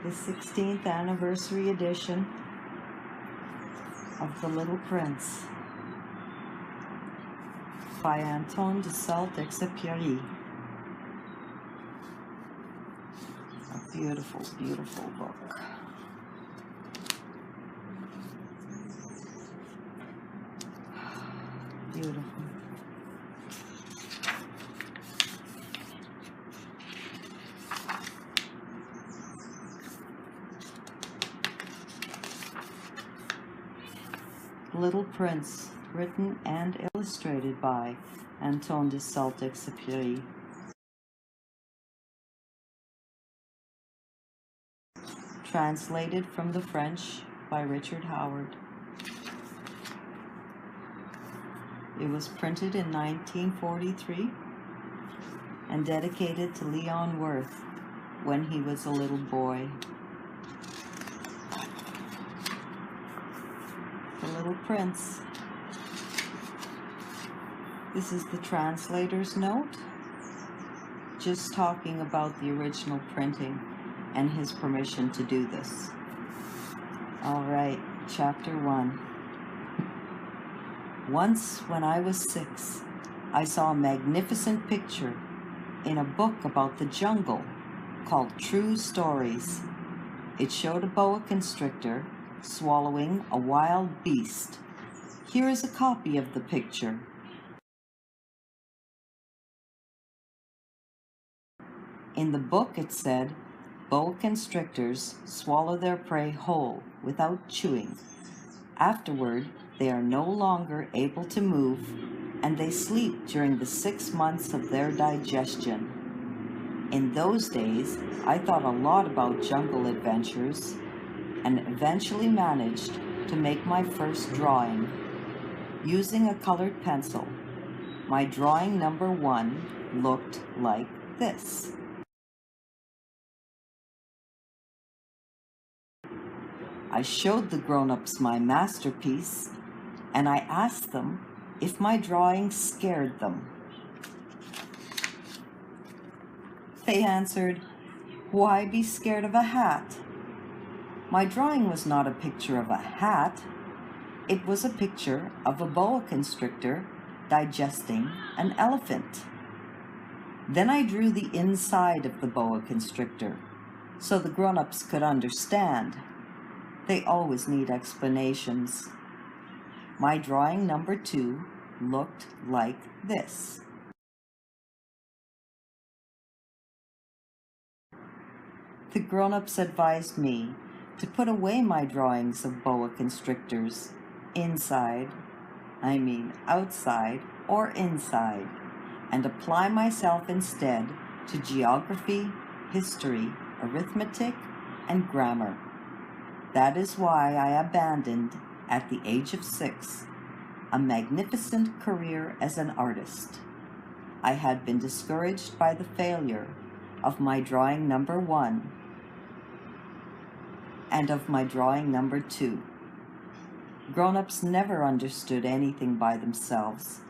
the 16th anniversary edition of The Little Prince by Antoine de Sault Exupery. A beautiful, beautiful book. Beautiful. Little Prince, written and illustrated by Antoine de Sault Exupery. Translated from the French by Richard Howard. It was printed in 1943 and dedicated to Leon Worth when he was a little boy. The Little Prince. This is the translator's note, just talking about the original printing and his permission to do this. All right, chapter 1. Once, when I was 6, I saw a magnificent picture in a book about the jungle called True Stories. It showed a boa constrictor swallowing a wild beast. Here is a copy of the picture. In the book it said, boa constrictors swallow their prey whole without chewing. Afterward, they are no longer able to move, and they sleep during the 6 months of their digestion. In those days, I thought a lot about jungle adventures, and eventually managed to make my first drawing. Using a colored pencil, my drawing number 1 looked like this. I showed the grown-ups my masterpiece, and I asked them if my drawing scared them. They answered, "Why be scared of a hat?" My drawing was not a picture of a hat. It was a picture of a boa constrictor digesting an elephant. Then I drew the inside of the boa constrictor so the grown-ups could understand. They always need explanations. My drawing number 2 looked like this. The grown-ups advised me to put away my drawings of boa constrictors outside or inside, and apply myself instead to geography, history, arithmetic, and grammar. That is why I abandoned, at the age of 6, a magnificent career as an artist. I had been discouraged by the failure of my drawing number 1 and of my drawing number 2. Grown-ups never understood anything by themselves,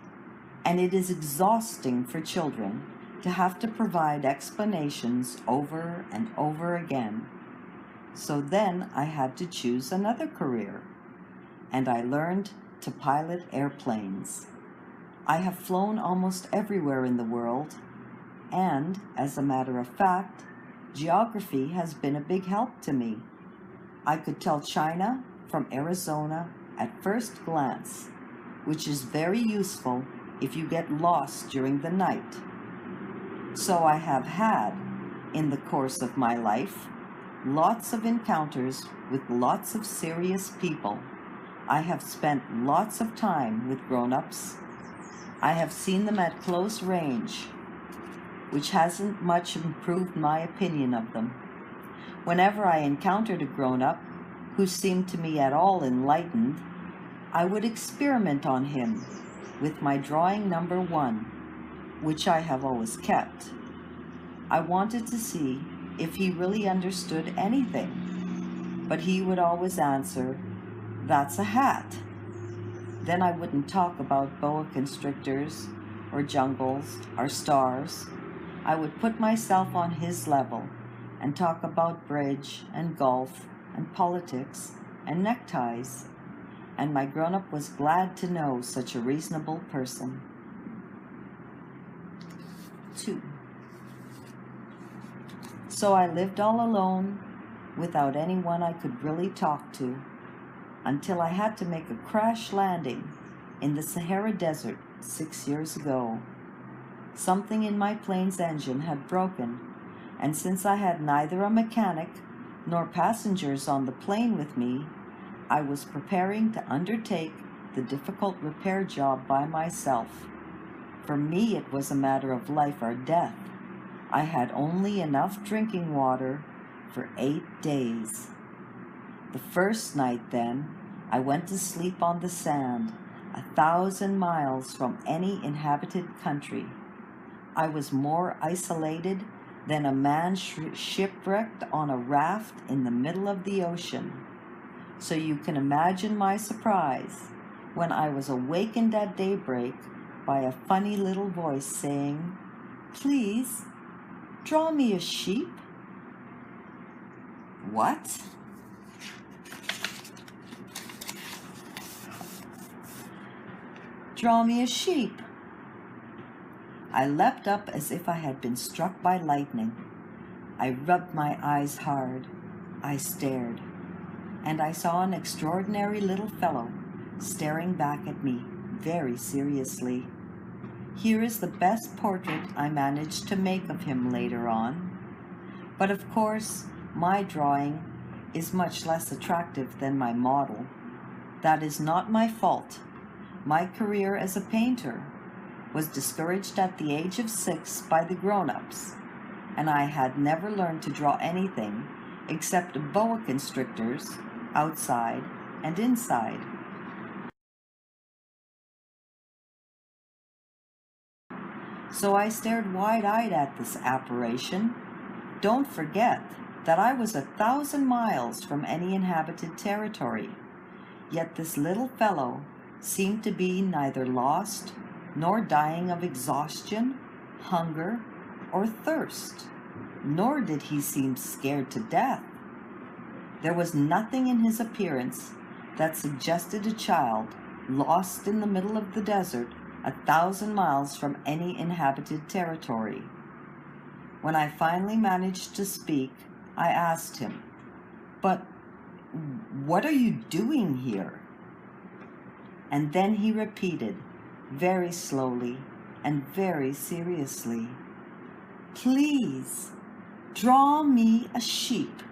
and it is exhausting for children to have to provide explanations over and over again. So then I had to choose another career, and I learned to pilot airplanes. I have flown almost everywhere in the world, and, as a matter of fact, geography has been a big help to me. I could tell China from Arizona at first glance, which is very useful if you get lost during the night. So I have had, in the course of my life, lots of encounters with lots of serious people. I have spent lots of time with grown-ups. I have seen them at close range, which hasn't much improved my opinion of them. Whenever I encountered a grown-up who seemed to me at all enlightened, I would experiment on him with my drawing number 1, which I have always kept. I wanted to see if he really understood anything, but he would always answer, "That's a hat." Then I wouldn't talk about boa constrictors or jungles or stars. I would put myself on his level and talk about bridge and golf and politics and neckties, and my grown-up was glad to know such a reasonable person. 2. So I lived all alone, without anyone I could really talk to, until I had to make a crash landing in the Sahara Desert 6 years ago. Something in my plane's engine had broken, and since I had neither a mechanic nor passengers on the plane with me, I was preparing to undertake the difficult repair job by myself. For me, it was a matter of life or death. I had only enough drinking water for 8 days. The first night, then, I went to sleep on the sand, 1,000 miles from any inhabited country. I was more isolated than a man shipwrecked on a raft in the middle of the ocean. So you can imagine my surprise when I was awakened at daybreak by a funny little voice saying, "Please, draw me a sheep." What? Draw me a sheep. I leapt up as if I had been struck by lightning. I rubbed my eyes hard. I stared, and I saw an extraordinary little fellow staring back at me very seriously. Here is the best portrait I managed to make of him later on. But of course, my drawing is much less attractive than my model. That is not my fault. My career as a painter was discouraged at the age of 6 by the grown-ups, and I had never learned to draw anything except boa constrictors outside and inside. So I stared wide-eyed at this apparition. Don't forget that I was 1,000 miles from any inhabited territory, yet this little fellow seemed to be neither lost nor dying of exhaustion, hunger, or thirst, nor did he seem scared to death. There was nothing in his appearance that suggested a child lost in the middle of the desert 1,000 miles from any inhabited territory. When I finally managed to speak, I asked him, "But what are you doing here?" And then he repeated, very slowly and very seriously, "Please, draw me a sheep."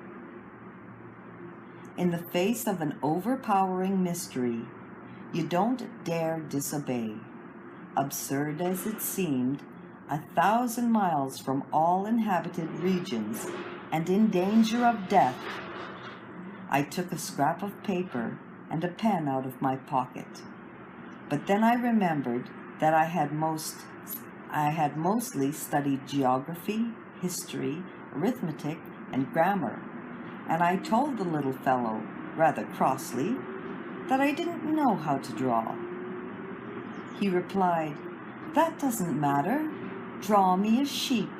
In the face of an overpowering mystery, you don't dare disobey. Absurd as it seemed, 1,000 miles from all inhabited regions and in danger of death, I took a scrap of paper and a pen out of my pocket. But then I remembered that I had mostly studied geography, history, arithmetic, and grammar, and I told the little fellow, rather crossly, that I didn't know how to draw. He replied, "That doesn't matter. Draw me a sheep."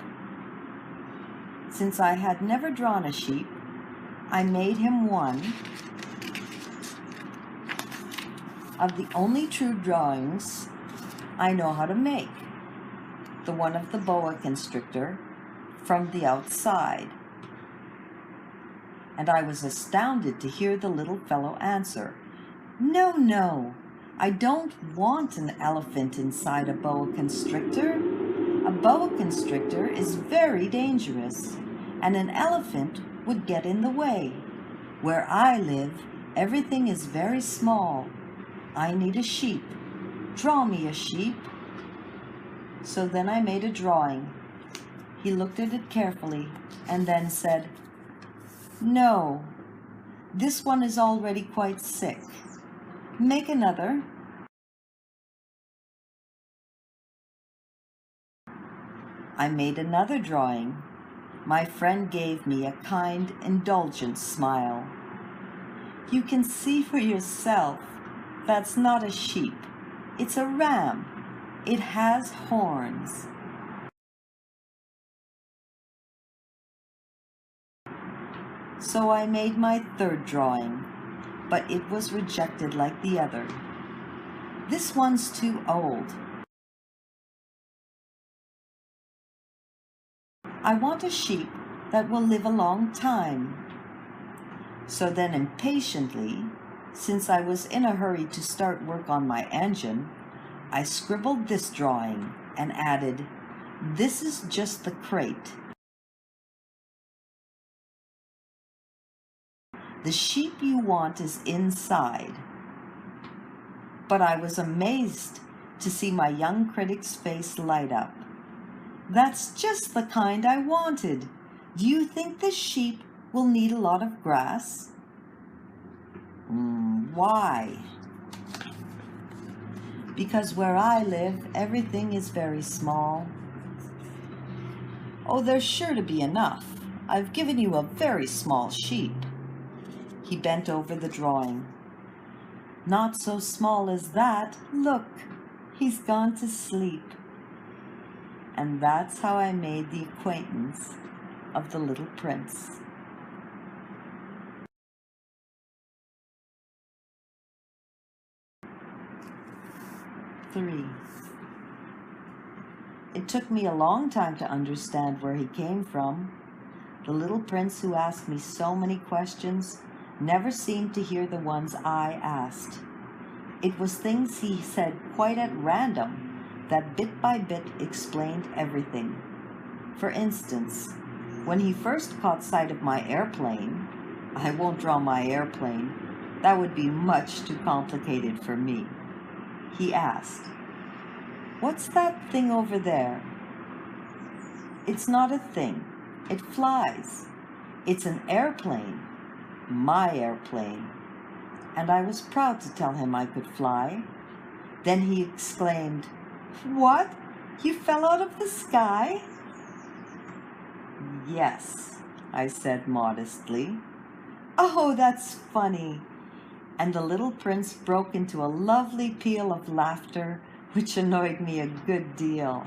Since I had never drawn a sheep, I made him one of the only true drawings I know how to make, the one of the boa constrictor from the outside. And I was astounded to hear the little fellow answer, "No, no, I don't want an elephant inside a boa constrictor. A boa constrictor is very dangerous, and an elephant would get in the way. Where I live, everything is very small. I need a sheep. Draw me a sheep." So then I made a drawing. He looked at it carefully and then said, "No, this one is already quite sick. Make another." I made another drawing. My friend gave me a kind, indulgent smile. "You can see for yourself. That's not a sheep. It's a ram. It has horns." So I made my third drawing, but it was rejected like the other. This one's too old. I want a sheep that will live a long time. So then impatiently, since I was in a hurry to start work on my engine, I scribbled this drawing and added, "This is just the crate. The sheep you want is inside." But I was amazed to see my young critic's face light up. "That's just the kind I wanted. Do you think the sheep will need a lot of grass?" Why? Because where I live, everything is very small. Oh, there's sure to be enough. I've given you a very small sheep. He bent over the drawing. Not so small as that. Look, he's gone to sleep. And that's how I made the acquaintance of the little prince. Three. It took me a long time to understand where he came from. The little prince who asked me so many questions never seemed to hear the ones I asked. It was things he said quite at random that bit by bit explained everything. For instance, when he first caught sight of my airplane, I won't draw my airplane, that would be much too complicated for me. He asked, "What's that thing over there?" "It's not a thing. It flies. It's an airplane. My airplane." And I was proud to tell him I could fly. Then he exclaimed, "What? You fell out of the sky?" "Yes," I said modestly. "Oh, that's funny." And the little prince broke into a lovely peal of laughter, which annoyed me a good deal.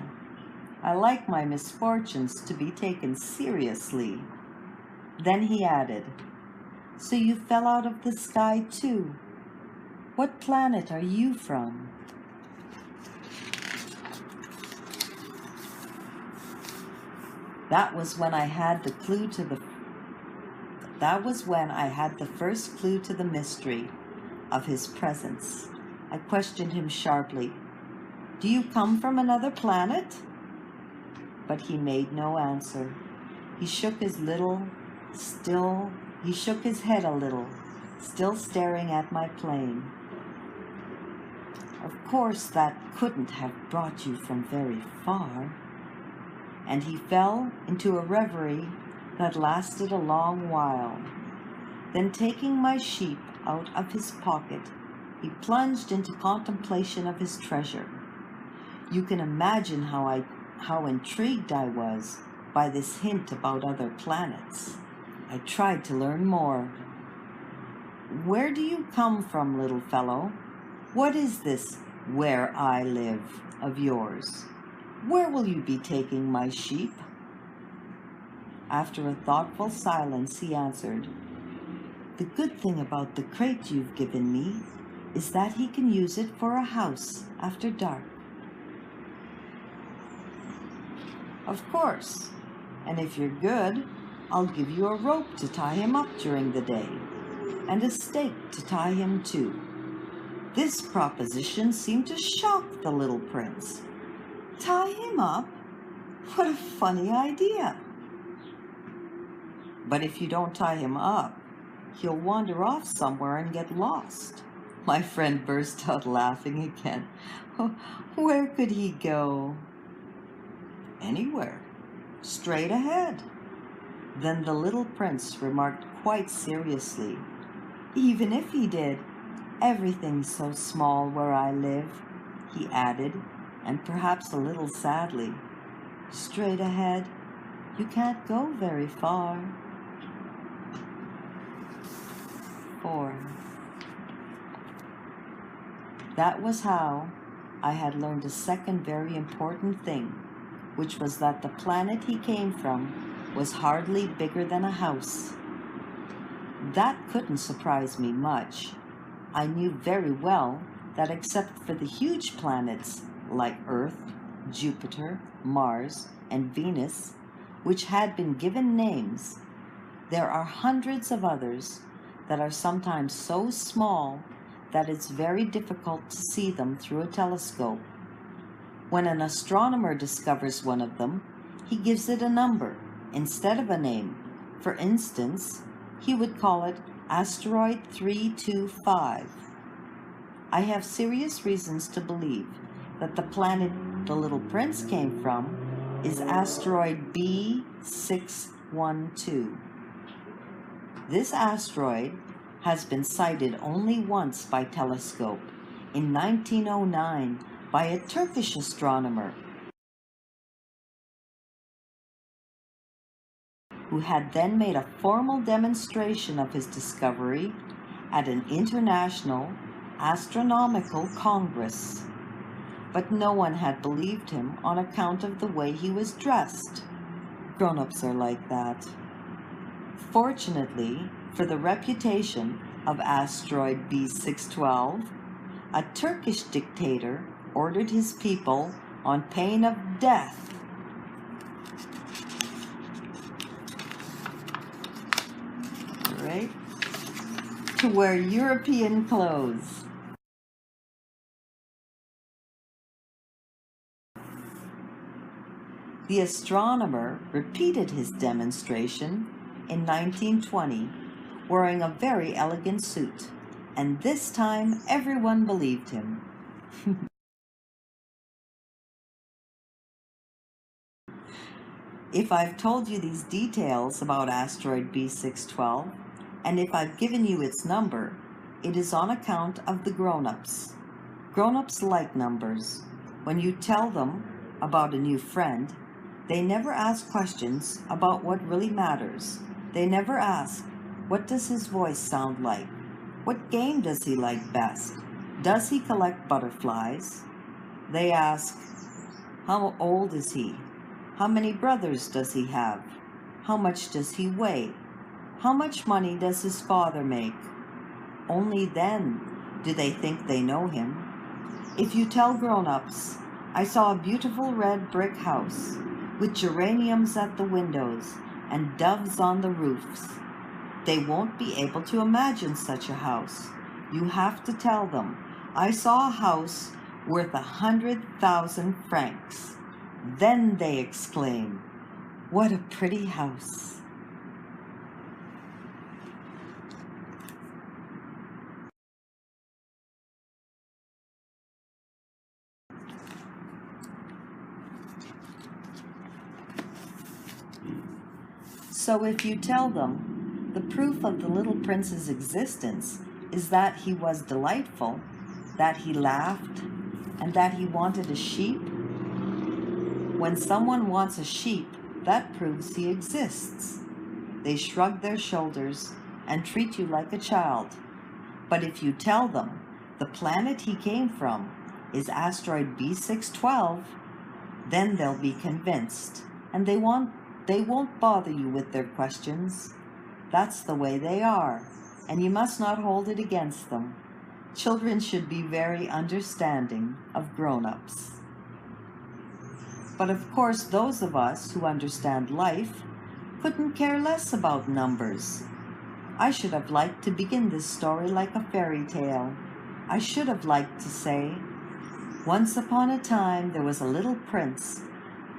I like my misfortunes to be taken seriously. Then he added, "So you fell out of the sky too. What planet are you from?" That was when I had the first clue to the mystery of his presence. I questioned him sharply. "Do you come from another planet?" But he made no answer. He shook his head a little, still staring at my plane. "Of course, that couldn't have brought you from very far." And he fell into a reverie that lasted a long while. Then, taking my sheep out of his pocket, he plunged into contemplation of his treasure. You can imagine how intrigued I was by this hint about other planets. I tried to learn more. "Where do you come from, little fellow? What is this 'where I live' of yours? Where will you be taking my sheep?" After a thoughtful silence, he answered, "The good thing about the crate you've given me is that he can use it for a house after dark." "Of course, and if you're good, I'll give you a rope to tie him up during the day, and a stake to tie him to." This proposition seemed to shock the little prince. Tie him up? What a funny idea. "But if you don't tie him up, he'll wander off somewhere and get lost." My friend burst out laughing again. "Where could he go?" "Anywhere. Straight ahead." Then the little prince remarked quite seriously, "Even if he did, everything's so small where I live," he added, and perhaps a little sadly, "Straight ahead, you can't go very far." 4. That was how I had learned a second very important thing, which was that the planet he came from was hardly bigger than a house. That couldn't surprise me much. I knew very well that except for the huge planets like Earth, Jupiter, Mars, and Venus, which had been given names, there are hundreds of others that are sometimes so small that it's very difficult to see them through a telescope. When an astronomer discovers one of them, he gives it a number instead of a name. For instance, he would call it Asteroid 325. I have serious reasons to believe that the planet the little prince came from is asteroid B612. This asteroid has been sighted only once by telescope, in 1909, by a Turkish astronomer who had then made a formal demonstration of his discovery at an international astronomical congress. But no one had believed him on account of the way he was dressed. Grown-ups are like that. Fortunately for the reputation of asteroid B612, a Turkish dictator ordered his people, on pain of death, to wear European clothes. The astronomer repeated his demonstration in 1920, wearing a very elegant suit, and this time everyone believed him. If I've told you these details about asteroid B612, and if I've given you its number, it is on account of the grown-ups. Grown-ups like numbers. When you tell them about a new friend, they never ask questions about what really matters. They never ask, what does his voice sound like? What game does he like best? Does he collect butterflies? They ask, how old is he? How many brothers does he have? How much does he weigh? How much money does his father make? Only then do they think they know him. If you tell grown-ups, I saw a beautiful red brick house with geraniums at the windows and doves on the roofs, they won't be able to imagine such a house. You have to tell them, I saw a house worth 100,000 francs. Then they exclaim, what a pretty house. So if you tell them the proof of the little prince's existence is that he was delightful, that he laughed, and that he wanted a sheep, when someone wants a sheep, that proves he exists. They shrug their shoulders and treat you like a child. But if you tell them the planet he came from is asteroid B612, then they'll be convinced, and they won't bother you with their questions. That's the way they are, and you must not hold it against them. Children should be very understanding of grown-ups. But of course, those of us who understand life couldn't care less about numbers. I should have liked to begin this story like a fairy tale. I should have liked to say, once upon a time there was a little prince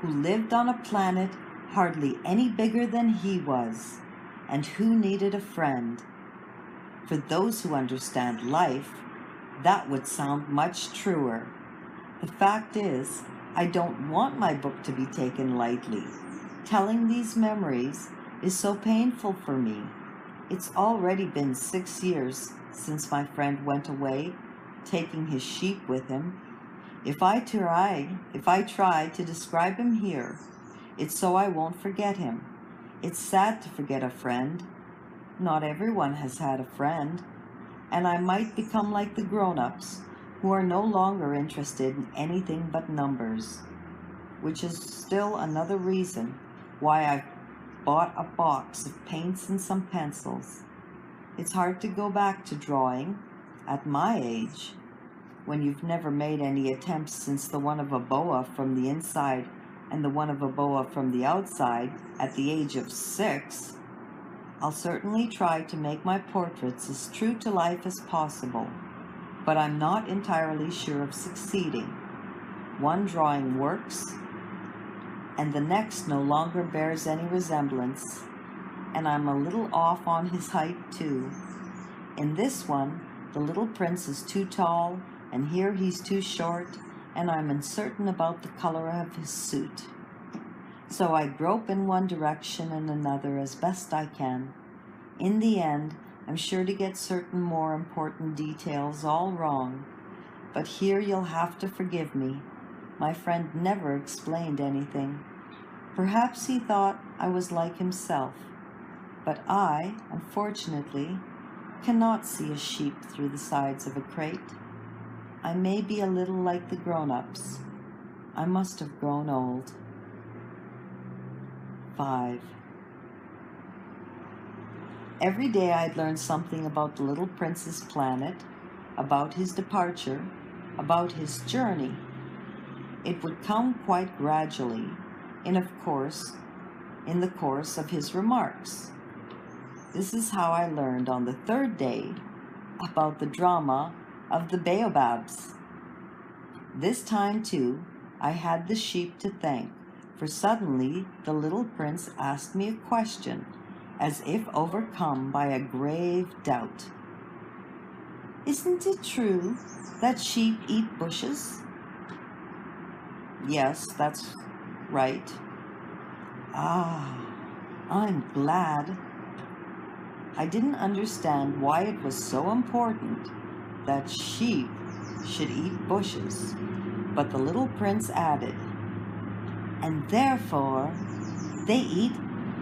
who lived on a planet hardly any bigger than he was, and who needed a friend. For those who understand life, that would sound much truer. The fact is, I don't want my book to be taken lightly. Telling these memories is so painful for me. It's already been 6 years since my friend went away, taking his sheep with him. If I try to describe him here, it's so I won't forget him. It's sad to forget a friend. Not everyone has had a friend, and I might become like the grown-ups who are no longer interested in anything but numbers, which is still another reason why I've bought a box of paints and some pencils. It's hard to go back to drawing at my age, when you've never made any attempts since the one of a boa from the inside and the one of a boa from the outside at the age of 6. I'll certainly try to make my portraits as true to life as possible, but I'm not entirely sure of succeeding. One drawing works, and the next no longer bears any resemblance, and I'm a little off on his height too. In this one, the little prince is too tall, and here he's too short, and I'm uncertain about the color of his suit. So I grope in one direction and another as best I can. In the end, I'm sure to get certain more important details all wrong, but here you'll have to forgive me. My friend never explained anything. Perhaps he thought I was like himself, but I, unfortunately, cannot see a sheep through the sides of a crate. I may be a little like the grown-ups. I must have grown old. 5. Every day I'd learn something about the little prince's planet, about his departure, about his journey. It would come quite gradually, in the course of his remarks. This is how I learned on the 3rd day about the drama of the baobabs. This time, too, I had the sheep to thank, for suddenly the little prince asked me a question, as if overcome by a grave doubt. "Isn't it true that sheep eat bushes?" "Yes, that's right." "Ah, I'm glad." I didn't understand why it was so important that sheep should eat bushes, but the little prince added, "And therefore they eat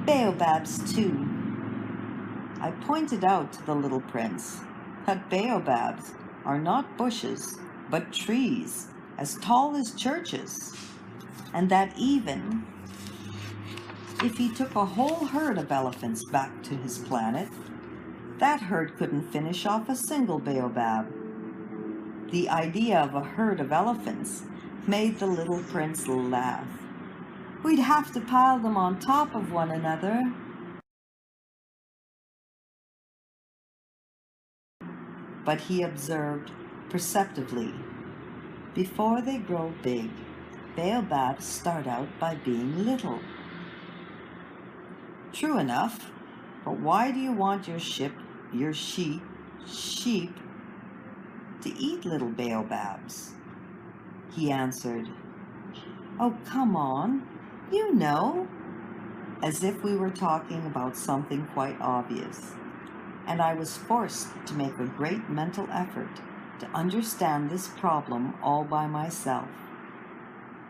baobabs too." I pointed out to the little prince that baobabs are not bushes, but trees as tall as churches, and that even if he took a whole herd of elephants back to his planet, that herd couldn't finish off a single baobab. The idea of a herd of elephants made the little prince laugh. "We'd have to pile them on top of one another." But he observed perceptively, "Before they grow big, baobabs start out by being little." True enough, but why do you want your sheep to eat little baobabs? He answered, "Oh, come on, you know," as if we were talking about something quite obvious, and I was forced to make a great mental effort to understand this problem all by myself.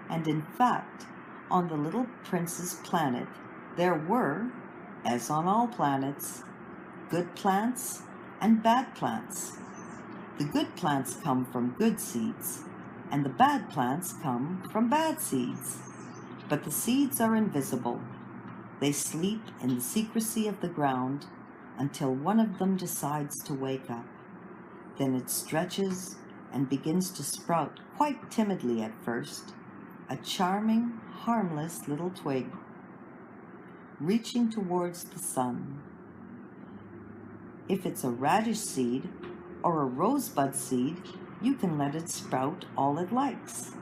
And in fact, on the little prince's planet, there were, as on all planets, good plants and bad plants. The good plants come from good seeds, and the bad plants come from bad seeds. But the seeds are invisible. They sleep in the secrecy of the ground until one of them decides to wake up. Then it stretches and begins to sprout quite timidly at first, a charming, harmless little twig, reaching towards the sun. If it's a radish seed or a rosebud seed, you can let it sprout all it likes.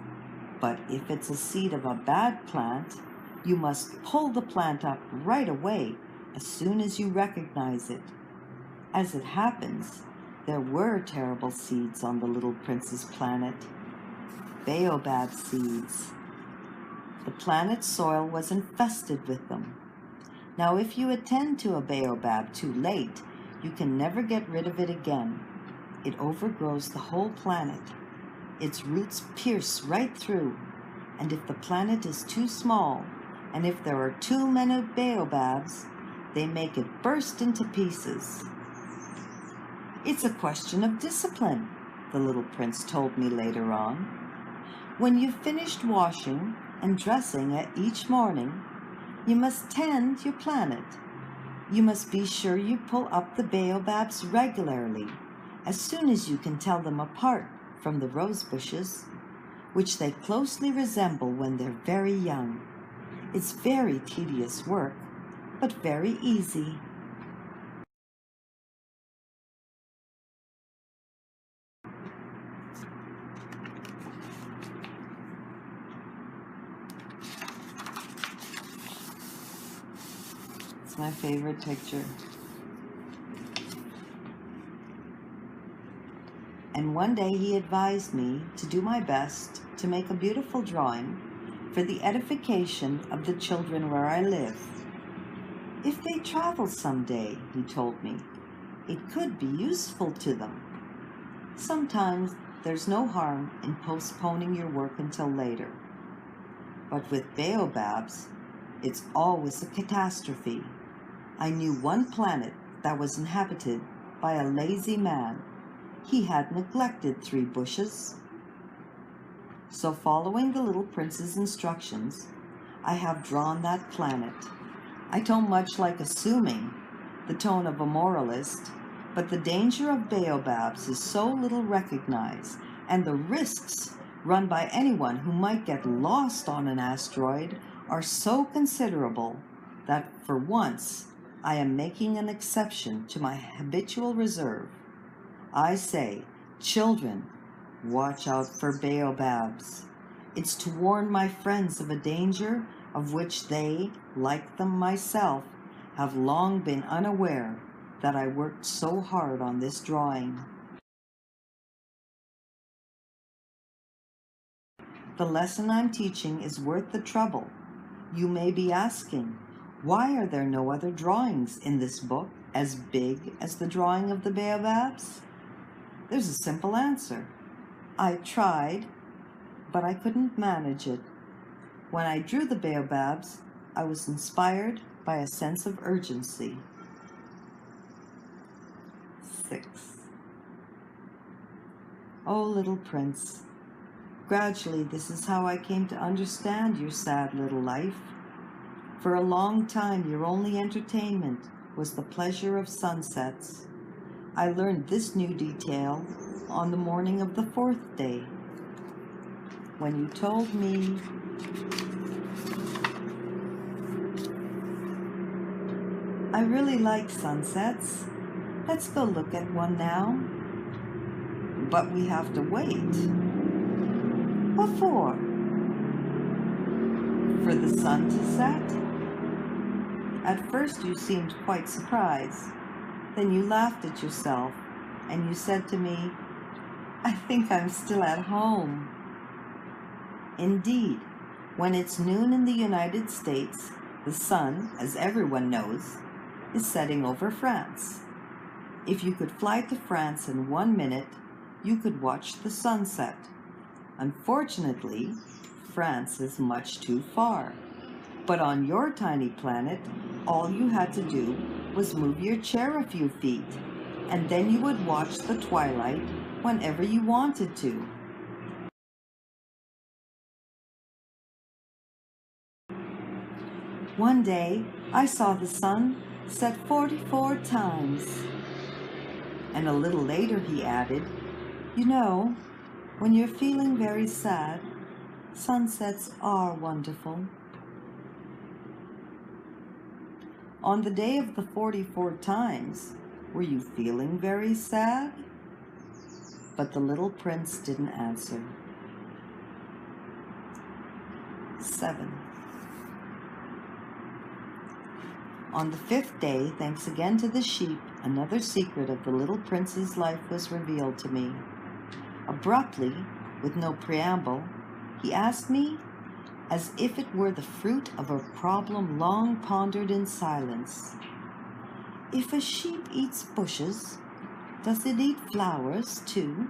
But if it's a seed of a bad plant, you must pull the plant up right away as soon as you recognize it. As it happens, there were terrible seeds on the little prince's planet. Baobab seeds. The planet's soil was infested with them. Now, if you attend to a baobab too late, you can never get rid of it again. It overgrows the whole planet. Its roots pierce right through, and if the planet is too small, and if there are too many baobabs, they make it burst into pieces. "It's a question of discipline," the little prince told me later on. "When you've finished washing and dressing each morning, you must tend your planet. You must be sure you pull up the baobabs regularly, as soon as you can tell them apart from the rose bushes, which they closely resemble when they're very young. It's very tedious work, but very easy. It's my favorite picture. And one day he advised me to do my best to make a beautiful drawing for the edification of the children where I live. If they travel someday, he told me, it could be useful to them. Sometimes there's no harm in postponing your work until later. But with baobabs, it's always a catastrophe. I knew one planet that was inhabited by a lazy man. He had neglected 3 bushes. So following the little prince's instructions, I have drawn that planet. I don't much like assuming the tone of a moralist, but the danger of baobabs is so little recognized, and the risks run by anyone who might get lost on an asteroid are so considerable that for once I am making an exception to my habitual reserve. I say, children, watch out for baobabs. It's to warn my friends of a danger of which they, like them myself, have long been unaware that I worked so hard on this drawing. The lesson I'm teaching is worth the trouble. You may be asking, why are there no other drawings in this book as big as the drawing of the baobabs? There's a simple answer. I tried, but I couldn't manage it. When I drew the baobabs, I was inspired by a sense of urgency. 6. Oh, little prince, gradually this is how I came to understand your sad little life. For a long time, your only entertainment was the pleasure of sunsets. I learned this new detail on the morning of the 4th day, when you told me I really like sunsets. Let's go look at one now. But we have to wait. What for? For the sun to set? At first you seemed quite surprised. Then you laughed at yourself and you said to me, I think I'm still at home. Indeed, when it's noon in the United States, the sun, as everyone knows, is setting over France. If you could fly to France in 1 minute, you could watch the sunset. Unfortunately, France is much too far. But on your tiny planet, all you had to do was move your chair a few feet, and then you would watch the twilight whenever you wanted to. One day, I saw the sun set 44 times. And a little later he added, you know, when you're feeling very sad, sunsets are wonderful. On the day of the 44 times, were you feeling very sad? But the little prince didn't answer. 7. On the 5th day, thanks again to the sheep, another secret of the little prince's life was revealed to me. Abruptly, with no preamble, he asked me, as if it were the fruit of a problem long pondered in silence, if a sheep eats bushes, does it eat flowers too?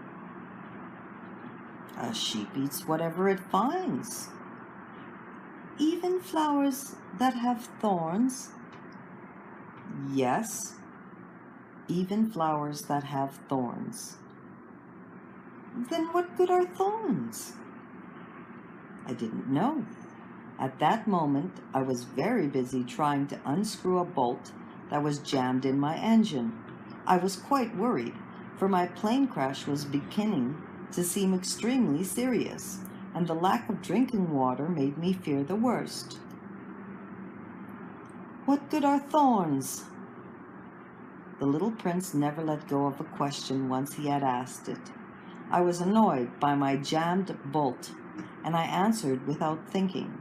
A sheep eats whatever it finds, even flowers that have thorns. Yes, even flowers that have thorns. Then what good are thorns? I didn't know. At that moment, I was very busy trying to unscrew a bolt that was jammed in my engine. I was quite worried, for my plane crash was beginning to seem extremely serious, and the lack of drinking water made me fear the worst. "What good are thorns?" The little prince never let go of a question once he had asked it. I was annoyed by my jammed bolt, and I answered without thinking.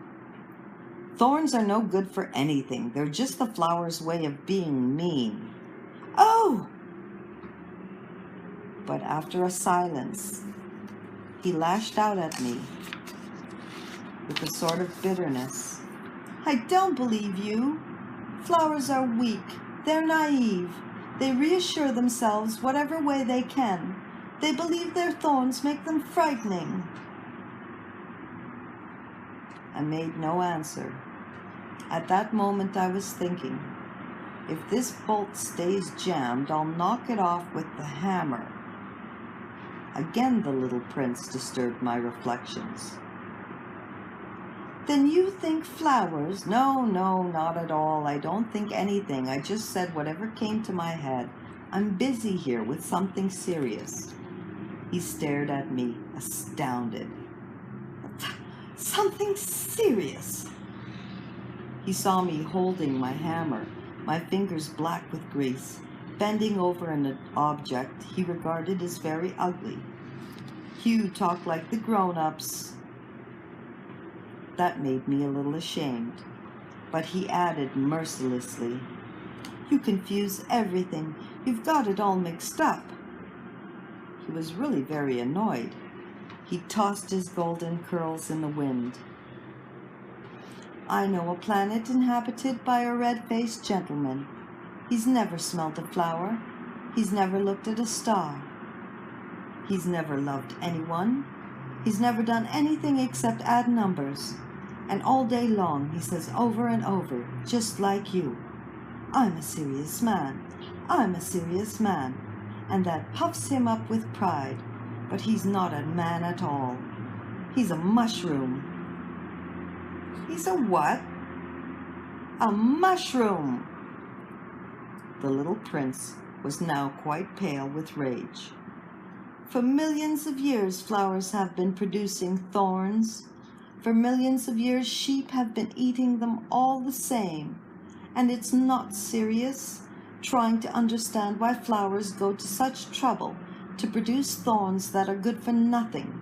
"Thorns are no good for anything. They're just the flower's way of being mean." "Oh!" But after a silence, he lashed out at me with a sort of bitterness. "I don't believe you. Flowers are weak. They're naive. They reassure themselves whatever way they can. They believe their thorns make them frightening." I made no answer. At that moment I was thinking, if this bolt stays jammed, I'll knock it off with the hammer. Again the little prince disturbed my reflections. "Then you think flowers—" "No, not at all. I don't think anything. I just said whatever came to my head. I'm busy here with something serious." He stared at me, astounded. "Something serious?" He saw me holding my hammer, my fingers black with grease, bending over an object he regarded as very ugly. "You talk like the grown-ups." That made me a little ashamed, but he added mercilessly, "You confuse everything. You've got it all mixed up." He was really very annoyed. He tossed his golden curls in the wind. "I know a planet inhabited by a red-faced gentleman. He's never smelt a flower. He's never looked at a star. He's never loved anyone. He's never done anything except add numbers. And all day long he says over and over, just like you, 'I'm a serious man. I'm a serious man.' And that puffs him up with pride. But he's not a man at all. He's a mushroom." "He's a what?" "A mushroom." The little prince was now quite pale with rage. "For millions of years flowers have been producing thorns. For millions of years sheep have been eating them all the same. And it's not serious, trying to understand why flowers go to such trouble to produce thorns that are good for nothing.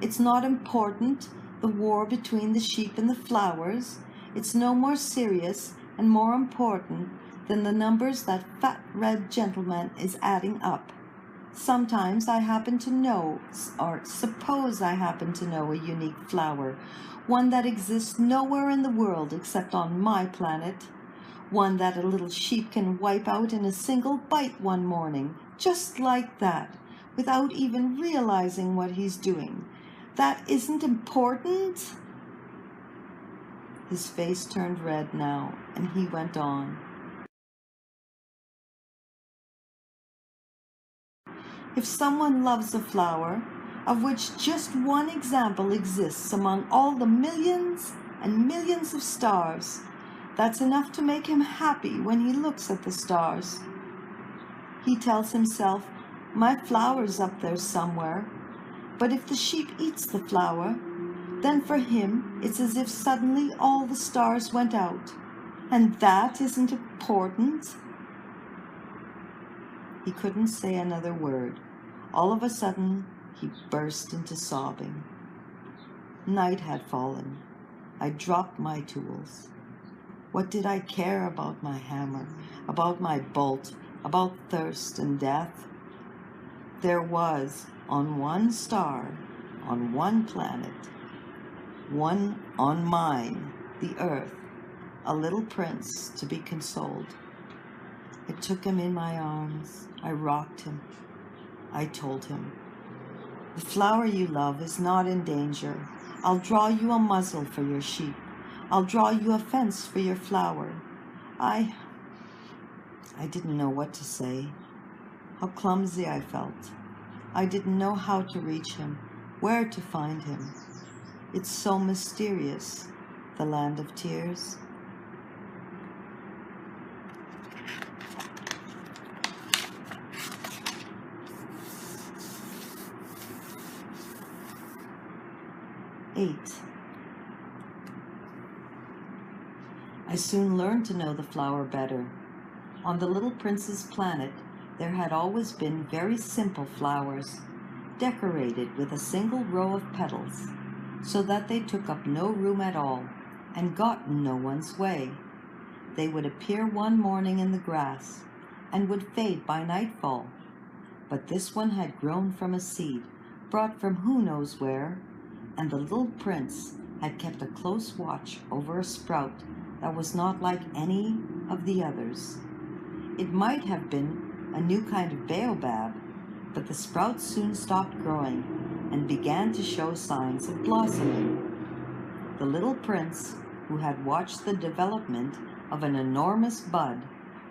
It's not important, the war between the sheep and the flowers. It's no more serious and more important than the numbers that fat red gentleman is adding up. Sometimes I happen to know, or suppose I happen to know, a unique flower, one that exists nowhere in the world except on my planet, one that a little sheep can wipe out in a single bite one morning, just like that, without even realizing what he's doing. That isn't important?" His face turned red now, and he went on. "If someone loves a flower, of which just one example exists among all the millions and millions of stars, that's enough to make him happy when he looks at the stars. He tells himself, 'My flower's up there somewhere.' But if the sheep eats the flower, then for him it's as if suddenly all the stars went out. And that isn't important." He couldn't say another word. All of a sudden, he burst into sobbing. Night had fallen. I dropped my tools. What did I care about my hammer, about my bolt, about thirst and death? There was, on one star, on one planet, one on mine, the earth, a little prince to be consoled. I took him in my arms. I rocked him. I told him, "The flower you love is not in danger. I'll draw you a muzzle for your sheep. I'll draw you a fence for your flower." I didn't know what to say. How clumsy I felt. I didn't know how to reach him, where to find him. It's so mysterious, the land of tears. 8. I soon learned to know the flower better. On the little prince's planet, there had always been very simple flowers, decorated with a single row of petals, so that they took up no room at all and got in no one's way. They would appear one morning in the grass and would fade by nightfall. But this one had grown from a seed, brought from who knows where, and the little prince had kept a close watch over a sprout that was not like any of the others. It might have been a new kind of baobab, but the sprout soon stopped growing and began to show signs of blossoming. The little prince, who had watched the development of an enormous bud,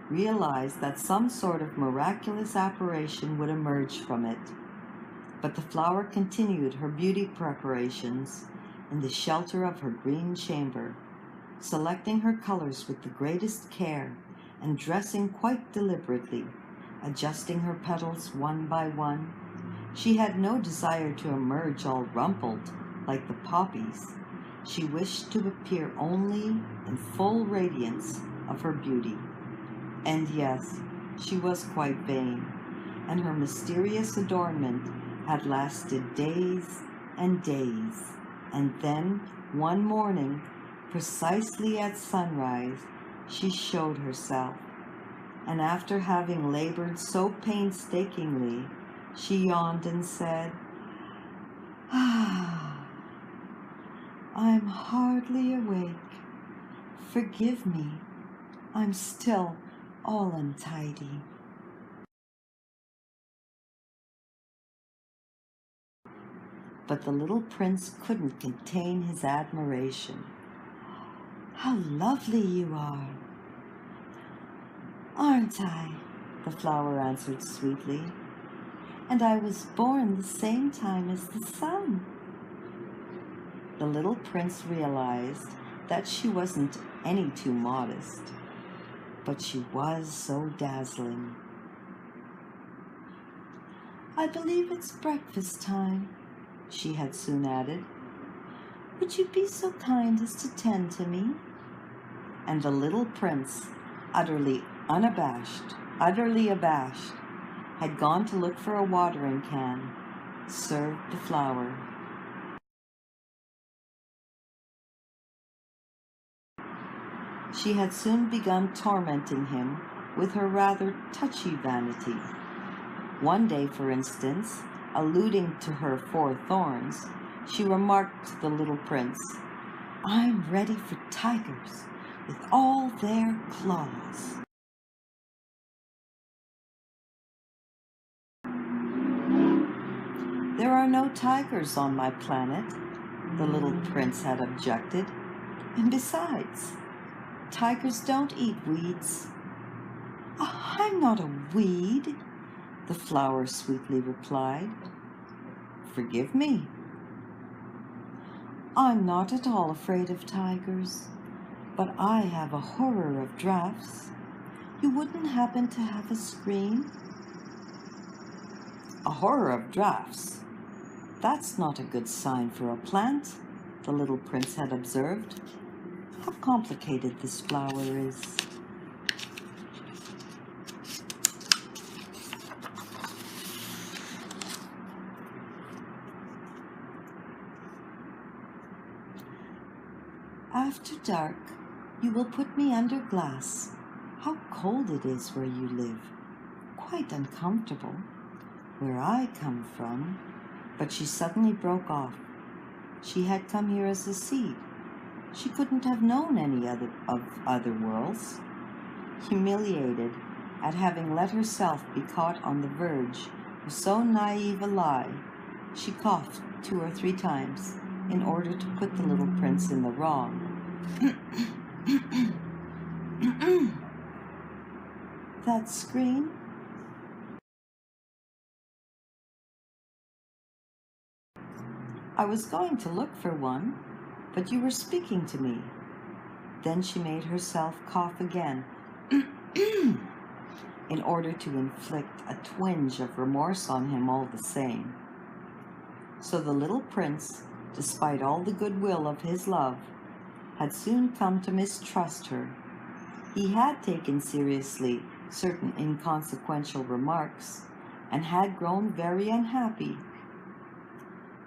realized that some sort of miraculous apparition would emerge from it. But the flower continued her beauty preparations in the shelter of her green chamber, selecting her colors with the greatest care and dressing quite deliberately, adjusting her petals one by one. She had no desire to emerge all rumpled like the poppies. She wished to appear only in full radiance of her beauty. And yes, she was quite vain, and her mysterious adornment had lasted days and days. And then, one morning, precisely at sunrise, she showed herself. And after having labored so painstakingly, she yawned and said, "Ah, I'm hardly awake. Forgive me, I'm still all untidy." But the little prince couldn't contain his admiration. "How lovely you are!" "Aren't I?" the flower answered sweetly. "And I was born the same time as the sun." The little prince realized that she wasn't any too modest, but she was so dazzling. "I believe it's breakfast time," she had soon added. "Would you be so kind as to tend to me?" And the little prince, utterly abashed, had gone to look for a watering can, served the flower. She had soon begun tormenting him with her rather touchy vanity. One day, for instance, alluding to her 4 thorns, she remarked to the little prince, "I'm ready for tigers with all their claws." "There are no tigers on my planet," the little prince had objected. "And besides, tigers don't eat weeds." "I'm not a weed," the flower sweetly replied. "Forgive me." "I'm not at all afraid of tigers, but I have a horror of drafts. You wouldn't happen to have a screen?" "A horror of drafts? That's not a good sign for a plant," the little prince had observed. "How complicated this flower is." "After dark, you will put me under glass. How cold it is where you live. Quite uncomfortable. Where I come from..." But she suddenly broke off. She had come here as a seed. She couldn't have known any other worlds. Humiliated at having let herself be caught on the verge of so naive a lie, she coughed 2 or 3 times in order to put the little prince in the wrong. "That screen?" "I was going to look for one, but you were speaking to me." Then she made herself cough again in order to inflict a twinge of remorse on him all the same. So the little prince despite all the goodwill of his love, had soon come to mistrust her. He had taken seriously certain inconsequential remarks and had grown very unhappy.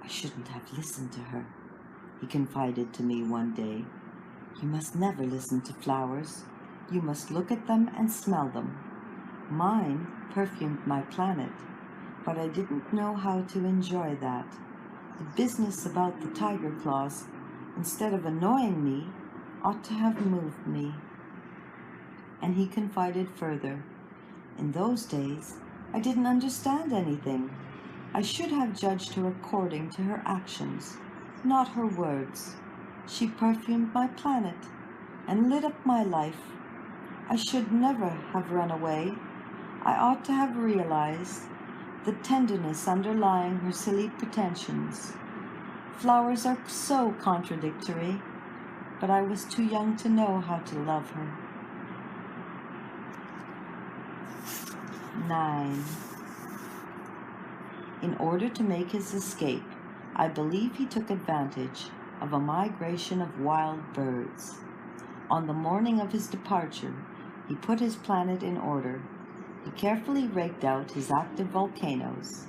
"I shouldn't have listened to her," he confided to me one day. "You must never listen to flowers. You must look at them and smell them. Mine perfumed my planet, but I didn't know how to enjoy that. The business about the tiger claws, instead of annoying me, ought to have moved me." And he confided further, "In those days, I didn't understand anything. I should have judged her according to her actions, not her words. She perfumed my planet and lit up my life. I should never have run away. I ought to have realized the tenderness underlying her silly pretensions. Flowers are so contradictory, but I was too young to know how to love her." 9. In order to make his escape, I believe he took advantage of a migration of wild birds. On the morning of his departure, he put his planet in order. He carefully raked out his active volcanoes.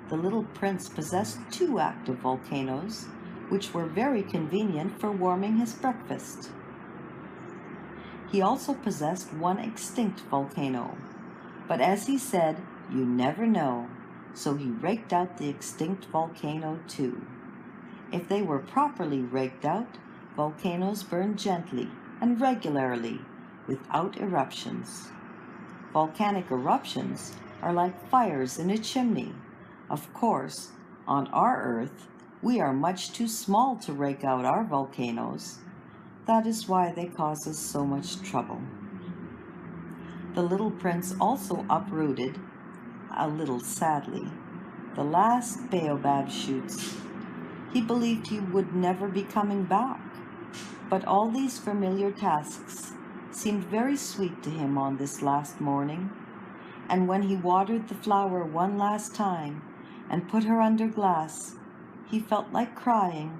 The little prince possessed 2 active volcanoes, which were very convenient for warming his breakfast. He also possessed 1 extinct volcano, but as he said, "You never know," so he raked out the extinct volcano too. If they were properly raked out, volcanoes burn gently and regularly, without eruptions. Volcanic eruptions are like fires in a chimney. Of course, on our Earth, we are much too small to rake out our volcanoes. That is why they cause us so much trouble. The little prince also uprooted, a little sadly, the last baobab shoots. He believed he would never be coming back, but all these familiar tasks seemed very sweet to him on this last morning, and when he watered the flower one last time and put her under glass, he felt like crying.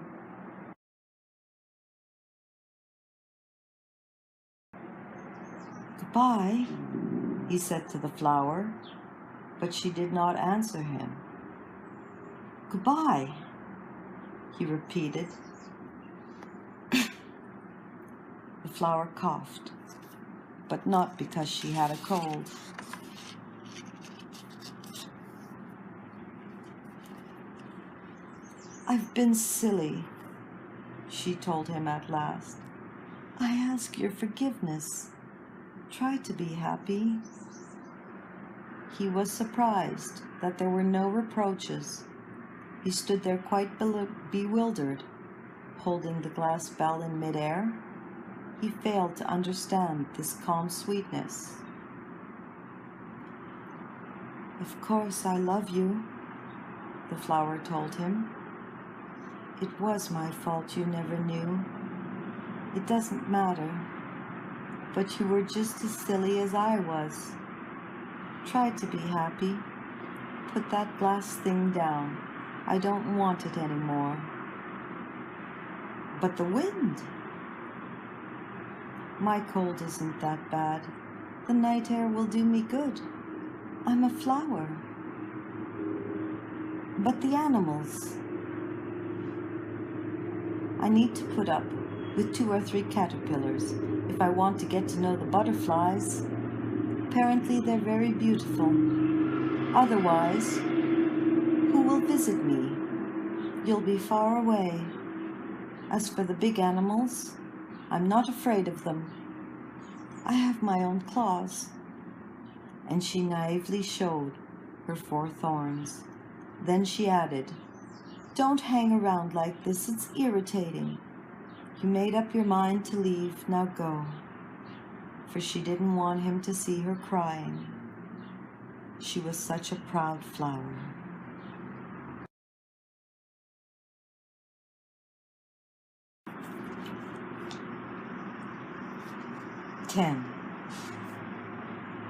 "Goodbye," he said to the flower, but she did not answer him. "Goodbye," he repeated. The flower coughed, but not because she had a cold. "I've been silly," she told him at last. "I ask your forgiveness. Try to be happy." He was surprised that there were no reproaches. He stood there quite bewildered, holding the glass bell in midair. He failed to understand this calm sweetness. "Of course I love you," the flower told him. "It was my fault you never knew. It doesn't matter. But you were just as silly as I was. Try to be happy. Put that glass thing down. I don't want it anymore." "But the wind?" "My cold isn't that bad. The night air will do me good. I'm a flower." "But the animals?" "I need to put up with 2 or 3 caterpillars if I want to get to know the butterflies. Apparently they're very beautiful. Otherwise, who will visit me? You'll be far away. As for the big animals, I'm not afraid of them. I have my own claws." And she naively showed her 4 thorns. Then she added, "Don't hang around like this, it's irritating. You made up your mind to leave, now go." For she didn't want him to see her crying. She was such a proud flower.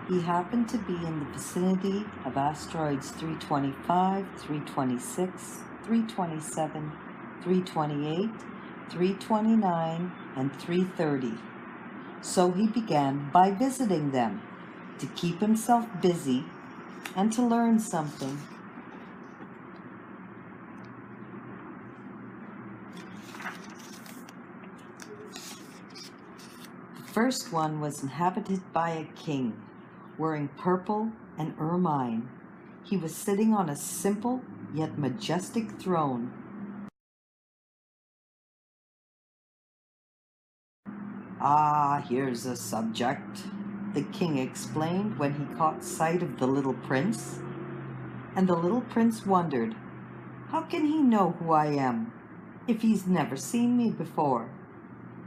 He happened to be in the vicinity of asteroids 325, 326, 327, 328, 329, and 330. So he began by visiting them to keep himself busy and to learn something. The first one was inhabited by a king, wearing purple and ermine. He was sitting on a simple yet majestic throne. "Ah, here's a subject," the king explained when he caught sight of the little prince. And the little prince wondered, how can he know who I am if he's never seen me before?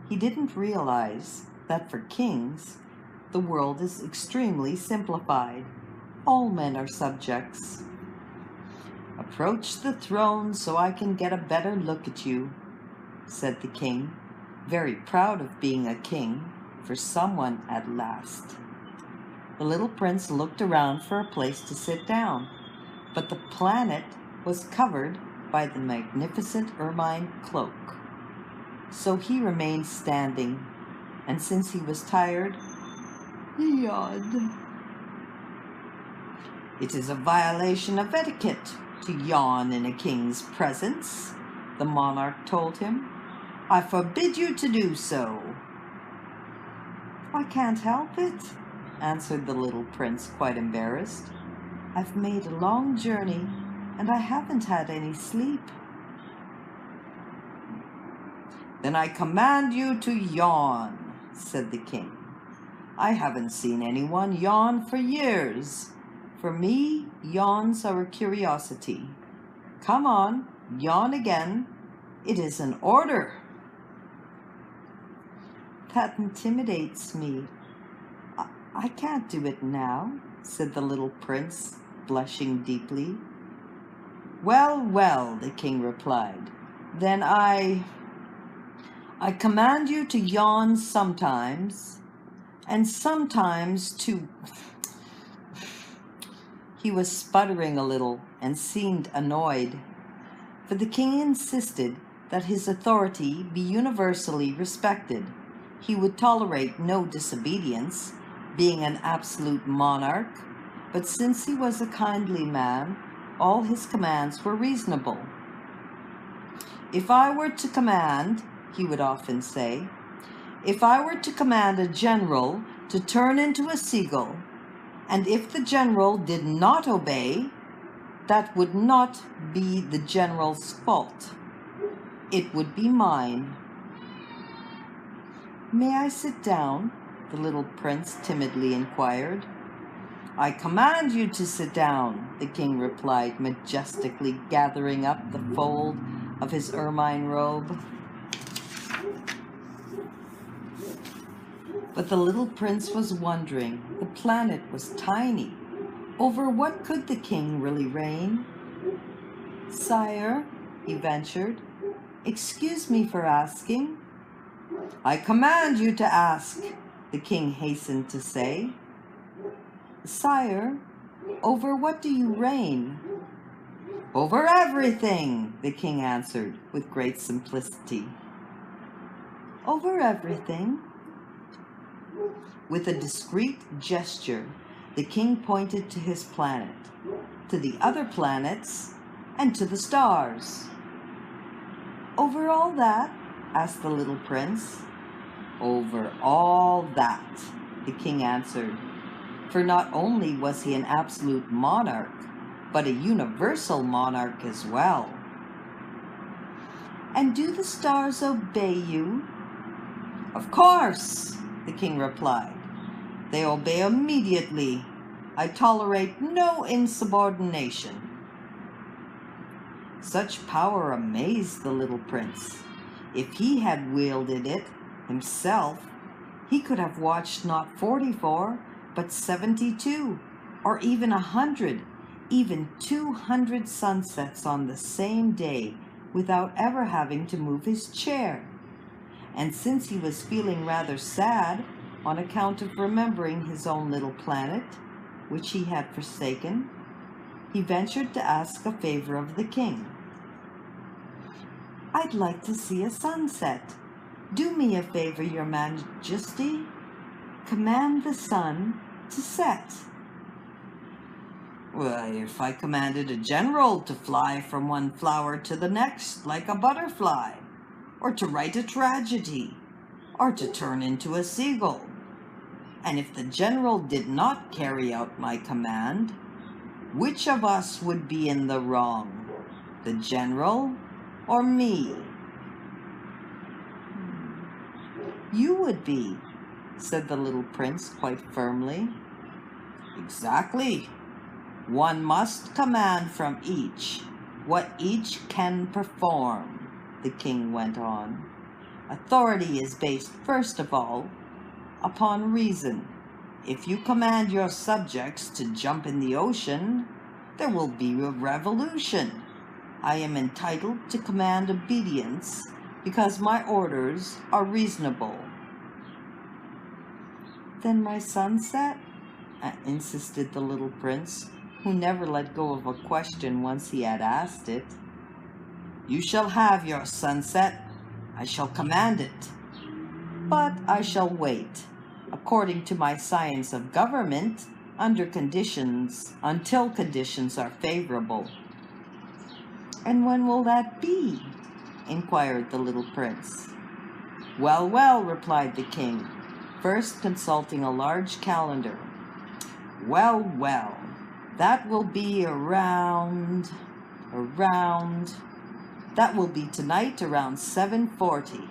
He didn't realize that for kings, the world is extremely simplified. All men are subjects. "Approach the throne so I can get a better look at you," said the king, very proud of being a king for someone at last. The little prince looked around for a place to sit down, but the planet was covered by the magnificent ermine cloak. So he remained standing, and since he was tired, he yawned. "It is a violation of etiquette to yawn in a king's presence," the monarch told him. "I forbid you to do so." "I can't help it," answered the little prince, quite embarrassed. "I've made a long journey, and I haven't had any sleep." "Then I command you to yawn," said the king. "I haven't seen anyone yawn for years. For me, yawns are a curiosity. Come on, yawn again. It is an order." "That intimidates me. I can't do it now," said the little prince, blushing deeply. "Well, well," the king replied, "then I command you to yawn sometimes, and sometimes to..." He was sputtering a little and seemed annoyed, for the king insisted that his authority be universally respected. He would tolerate no disobedience, being an absolute monarch, but since he was a kindly man, all his commands were reasonable. "If I were to command," he would often say, "if I were to command a general to turn into a seagull, and if the general did not obey, that would not be the general's fault. It would be mine." "May I sit down?" the little prince timidly inquired. "I command you to sit down," the king replied, majestically gathering up the fold of his ermine robe. But the little prince was wondering. The planet was tiny. Over what could the king really reign? "Sire," he ventured, "excuse me for asking." "I command you to ask," the king hastened to say. "Sire, over what do you reign?" "Over everything," the king answered with great simplicity. "Over everything?" With a discreet gesture, the king pointed to his planet, to the other planets, and to the stars. "Over all that?" asked the little prince. "Over all that," the king answered, for not only was he an absolute monarch, but a universal monarch as well. "And do the stars obey you?" "Of course," the king replied. "They obey immediately. I tolerate no insubordination." Such power amazed the little prince. If he had wielded it himself, he could have watched not 44, but 72, or even 100, even 200 sunsets on the same day without ever having to move his chair. And since he was feeling rather sad on account of remembering his own little planet, which he had forsaken, he ventured to ask a favor of the king. I'd like to see a sunset. Do me a favor, Your Majesty. Command the sun to set. Well, if I commanded a general to fly from one flower to the next like a butterfly, or to write a tragedy, or to turn into a seagull, and if the general did not carry out my command, which of us would be in the wrong, the general or me? You would be, said the little prince quite firmly. Exactly. One must command from each what each can perform, the king went on. Authority is based, first of all, upon reason. If you command your subjects to jump in the ocean, there will be a revolution. I am entitled to command obedience because my orders are reasonable. Then my sunset? Insisted the little prince, who never let go of a question once he had asked it. You shall have your sunset. I shall command it. But I shall wait, according to my science of government, until conditions are favorable. And when will that be? Inquired the little prince. Well, well, replied the king, first consulting a large calendar. Well, well, that will be that will be tonight around 7:40,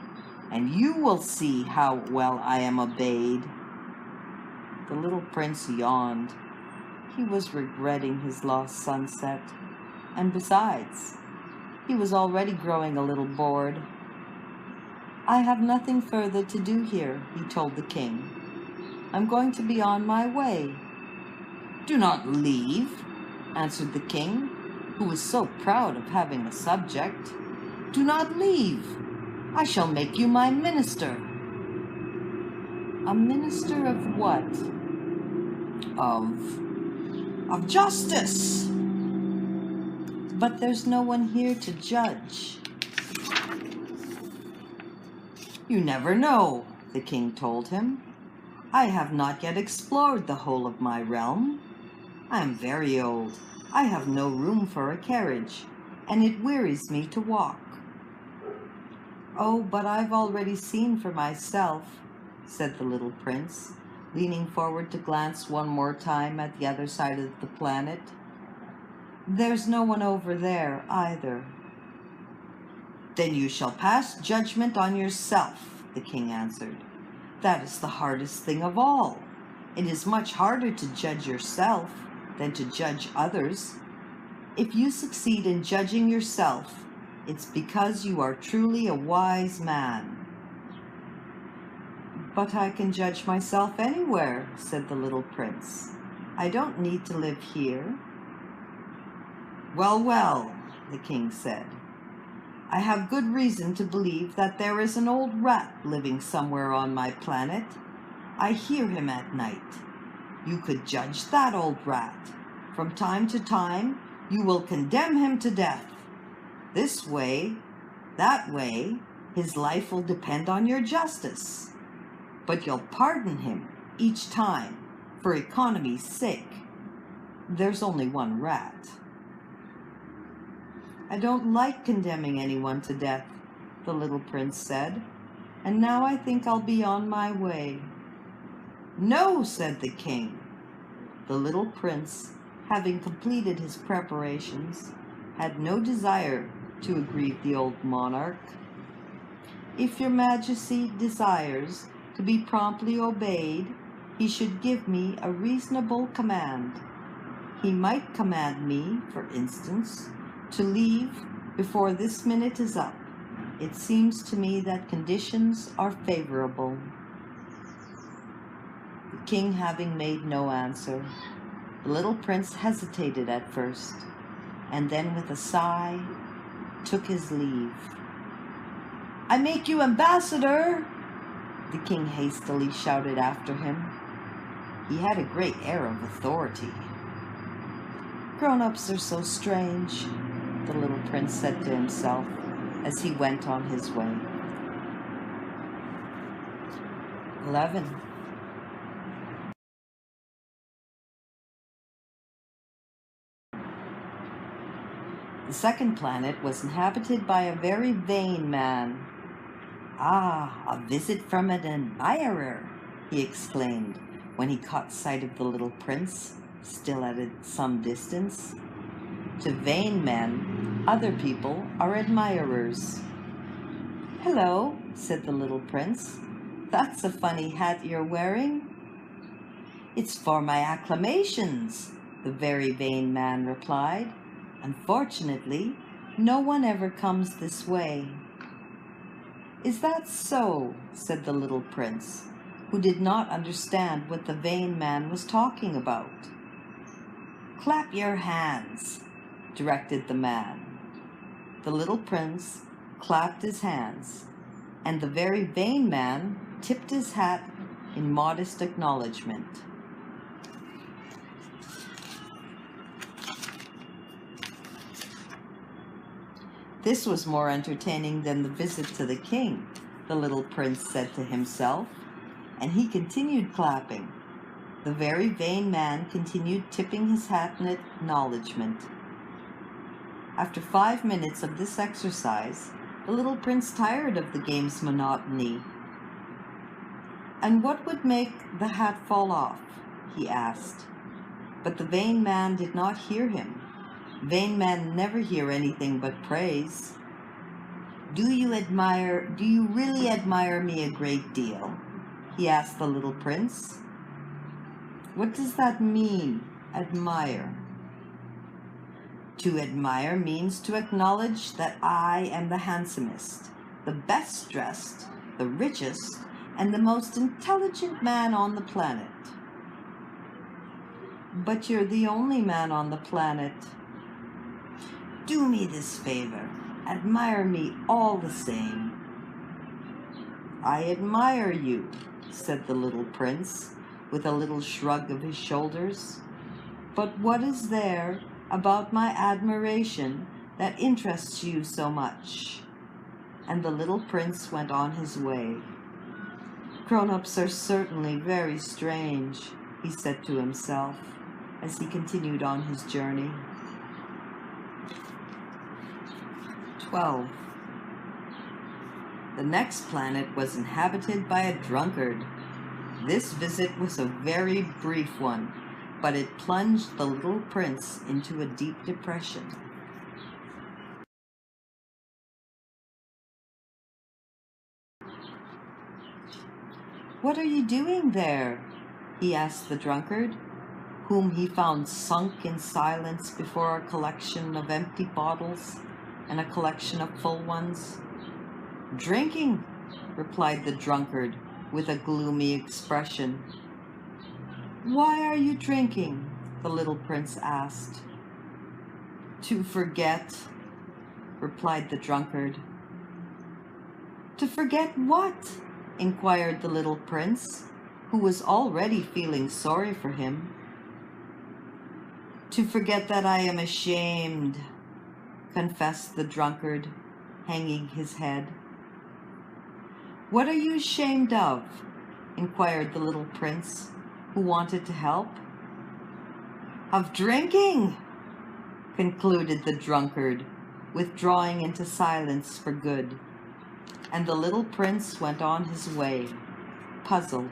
and you will see how well I am obeyed. The little prince yawned. He was regretting his lost sunset, and besides, he was already growing a little bored. I have nothing further to do here, he told the king. I'm going to be on my way. Do not leave, answered the king, who was so proud of having a subject. Do not leave. I shall make you my minister. A minister of what? Of justice. But there's no one here to judge. You never know, the king told him. I have not yet explored the whole of my realm. I am very old. I have no room for a carriage, and it wearies me to walk. Oh, but I've already seen for myself, said the little prince, leaning forward to glance one more time at the other side of the planet. There's no one over there either. Then you shall pass judgment on yourself, the king answered. That is the hardest thing of all. It is much harder to judge yourself than to judge others. If you succeed in judging yourself, it's because you are truly a wise man. But I can judge myself anywhere, said the little prince. I don't need to live here. Well, well, the king said. I have good reason to believe that there is an old rat living somewhere on my planet. I hear him at night. You could judge that old rat. From time to time, you will condemn him to death. This way, that way, his life will depend on your justice. But you'll pardon him each time, for economy's sake. There's only one rat. I don't like condemning anyone to death, the little prince said, and now I think I'll be on my way. No, said the king. The little prince, having completed his preparations, had no desire to aggrieve the old monarch. If your majesty desires to be promptly obeyed, he should give me a reasonable command. He might command me, for instance, to leave before this minute is up. It seems to me that conditions are favorable. The king having made no answer, the little prince hesitated at first, and then with a sigh took his leave. I make you ambassador, the king hastily shouted after him. He had a great air of authority. Grown-ups are so strange, the little prince said to himself, as he went on his way. 11. The second planet was inhabited by a very vain man. "Ah, a visit from an admirer," he exclaimed when he caught sight of the little prince, still at some distance. To vain men, other people are admirers. "Hello," said the little prince. "That's a funny hat you're wearing." "It's for my acclamations," the very vain man replied. "Unfortunately, no one ever comes this way." "Is that so?" said the little prince, who did not understand what the vain man was talking about. "Clap your hands," directed the man. The little prince clapped his hands, and the very vain man tipped his hat in modest acknowledgement. This was more entertaining than the visit to the king, the little prince said to himself, and he continued clapping. The very vain man continued tipping his hat in acknowledgement. After 5 minutes of this exercise, the little prince tired of the game's monotony. "And what would make the hat fall off?" he asked. But the vain man did not hear him. Vain men never hear anything but praise. Do you really admire me a great deal?" he asked the little prince. "What does that mean, admire?" "To admire means to acknowledge that I am the handsomest, the best dressed, the richest, and the most intelligent man on the planet." "But you're the only man on the planet." "Do me this favor, admire me all the same." "I admire you," said the little prince, with a little shrug of his shoulders. "But what is there about my admiration that interests you so much?" And the little prince went on his way. "Grown-ups are certainly very strange," he said to himself as he continued on his journey. 12. The next planet was inhabited by a drunkard. This visit was a very brief one, but it plunged the little prince into a deep depression. "What are you doing there?" he asked the drunkard, whom he found sunk in silence before a collection of empty bottles and a collection of full ones. "Drinking," replied the drunkard with a gloomy expression. "Why are you drinking?" the little prince asked. "To forget," replied the drunkard. "To forget what?" inquired the little prince, who was already feeling sorry for him. "To forget that I am ashamed," confessed the drunkard, hanging his head. "What are you ashamed of?" inquired the little prince, who wanted to help. "Of drinking," concluded the drunkard, withdrawing into silence for good. And the little prince went on his way, puzzled.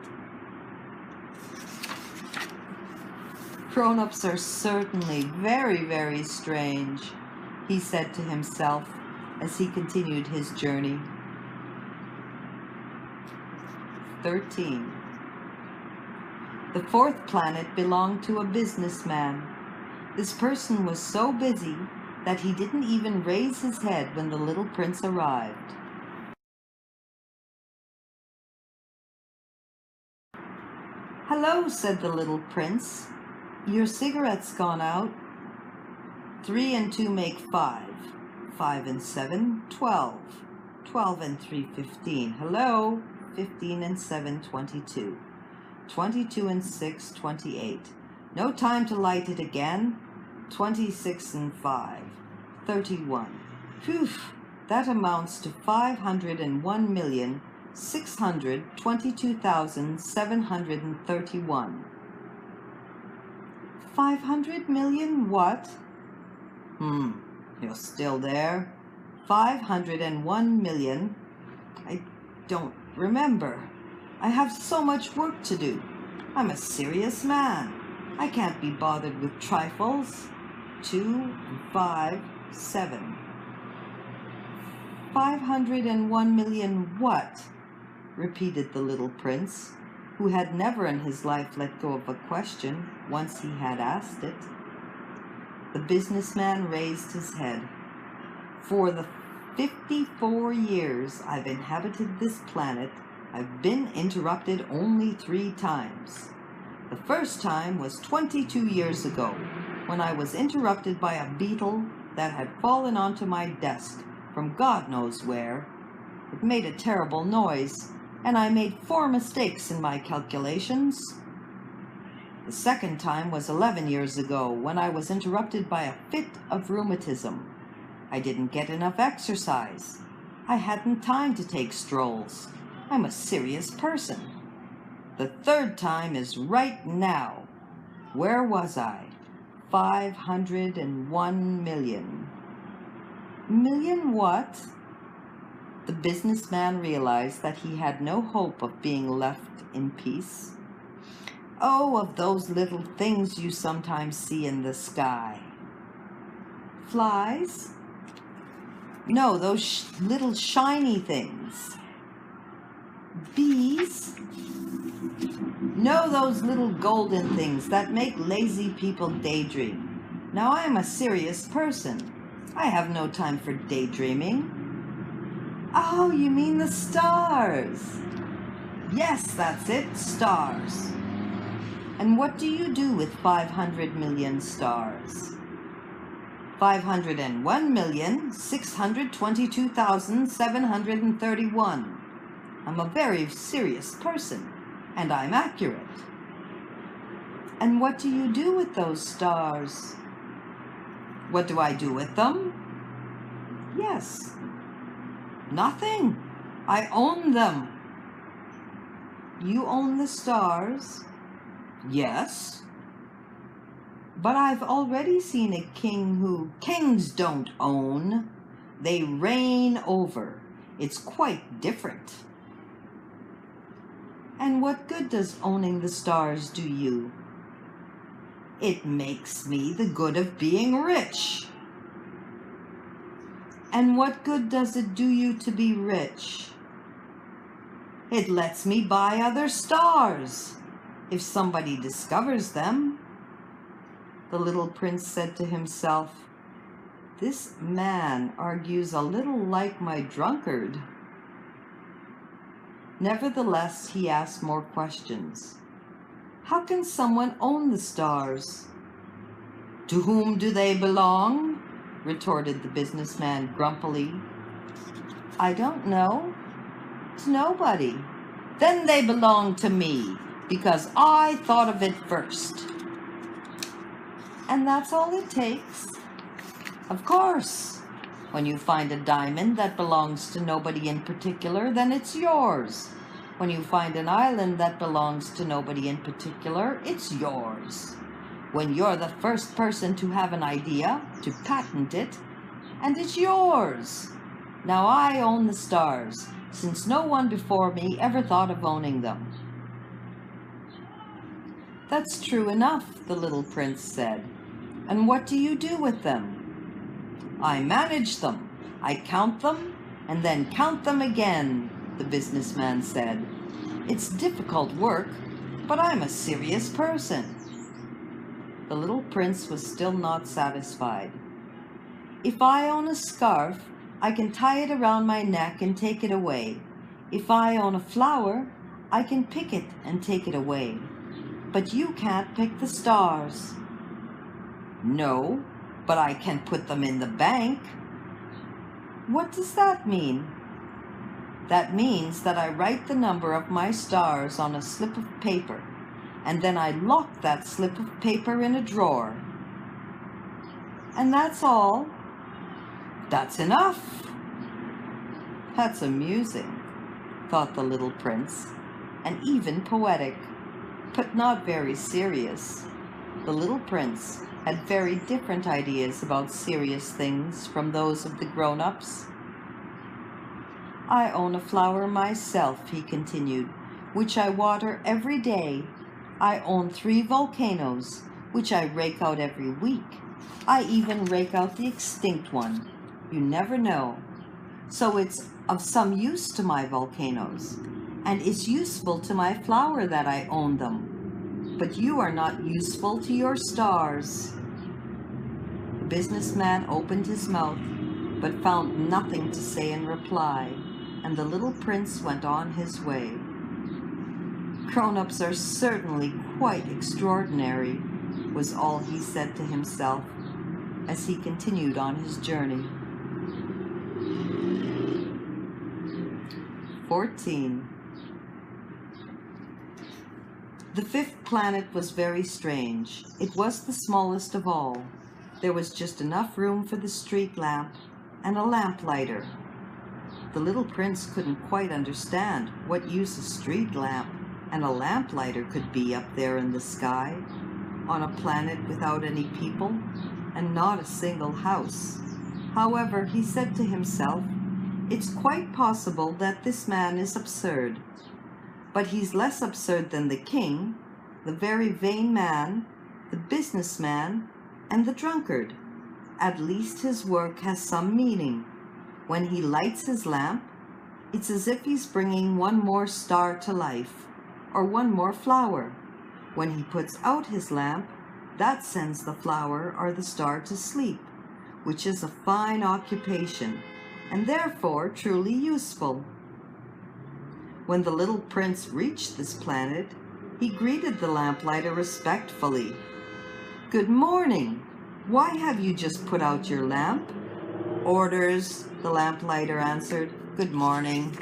"Grown-ups are certainly very, very strange," he said to himself as he continued his journey. 13. The fourth planet belonged to a businessman. This person was so busy that he didn't even raise his head when the little prince arrived. "Hello," said the little prince. "Your cigarette's gone out." 3 and 2 make 5. 5 and 7, 12. 12 and 3, 15. Hello. 15 and 7, 22. 22 and 6, 28. No time to light it again. 26 and 5, 31. Phew, That amounts to 501,622,731. 500 million what? You're still there? 501 million? I don't remember. I have so much work to do. I'm a serious man. I can't be bothered with trifles. 2 and 5, 7. 501 million what? Repeated the little prince, who had never in his life let go of a question once he had asked it. The businessman raised his head. For the 54 years I've inhabited this planet, I've been interrupted only 3 times. The first time was 22 years ago, when I was interrupted by a beetle that had fallen onto my desk from God knows where. It made a terrible noise, and I made 4 mistakes in my calculations. The second time was 11 years ago, when I was interrupted by a fit of rheumatism. I didn't get enough exercise. I hadn't time to take strolls. I'm a serious person. The third time is right now. Where was I? 501 million. Million what? The businessman realized that he had no hope of being left in peace. Oh, of those little things you sometimes see in the sky. Flies? No, those little shiny things. Bees? No, those little golden things that make lazy people daydream. Now I am a serious person. I have no time for daydreaming. Oh, you mean the stars? Yes, that's it, stars. And what do you do with 500 million stars? 501,622,731. I'm a very serious person, and I'm accurate. And what do you do with those stars? What do I do with them? Yes. Nothing. I own them. You own the stars? Yes. But I've already seen a king who... Kings don't own. They reign over. It's quite different. And what good does owning the stars do you? It makes me the good of being rich. And what good does it do you to be rich? It lets me buy other stars, if somebody discovers them. The little prince said to himself, "This man argues a little like my drunkard." Nevertheless, he asked more questions. How can someone own the stars? To whom do they belong? Retorted the businessman grumpily. I don't know. To nobody. Then they belong to me, because I thought of it first. And that's all it takes? Of course. When you find a diamond that belongs to nobody in particular, then it's yours. When you find an island that belongs to nobody in particular, it's yours. When you're the first person to have an idea, to patent it, and it's yours. Now I own the stars, since no one before me ever thought of owning them. That's true enough, the little prince said. And what do you do with them? I manage them. I count them, and then count them again, the businessman said. It's difficult work, but I'm a serious person. The little prince was still not satisfied. If I own a scarf, I can tie it around my neck and take it away. If I own a flower, I can pick it and take it away. But you can't pick the stars. No, but I can put them in the bank. What does that mean? That means that I write the number of my stars on a slip of paper, and then I lock that slip of paper in a drawer. And that's all. That's enough. That's amusing, thought the little prince, and even poetic, but not very serious. The little prince had very different ideas about serious things from those of the grown-ups. I own a flower myself, he continued, which I water every day. I own 3 volcanoes, which I rake out every week. I even rake out the extinct one. You never know. So it's of some use to my volcanoes, and it's useful to my flower that I own them. But you are not useful to your stars. The businessman opened his mouth, but found nothing to say in reply, and the little prince went on his way. Grown-ups are certainly quite extraordinary, was all he said to himself as he continued on his journey. 14. The 5th planet was very strange. It was the smallest of all. There was just enough room for the street lamp and a lamplighter. The little prince couldn't quite understand what use a street lamp and a lamplighter could be up there in the sky, on a planet without any people and not a single house. However, he said to himself, it's quite possible that this man is absurd, but he's less absurd than the king, the very vain man, the businessman, and the drunkard. At least his work has some meaning. When he lights his lamp, it's as if he's bringing one more star to life, or one more flower. When he puts out his lamp, that sends the flower or the star to sleep, which is a fine occupation, and therefore truly useful. When the little prince reached this planet, he greeted the lamplighter respectfully. "Good morning. Why have you just put out your lamp?" "Orders," the lamplighter answered. "Good morning."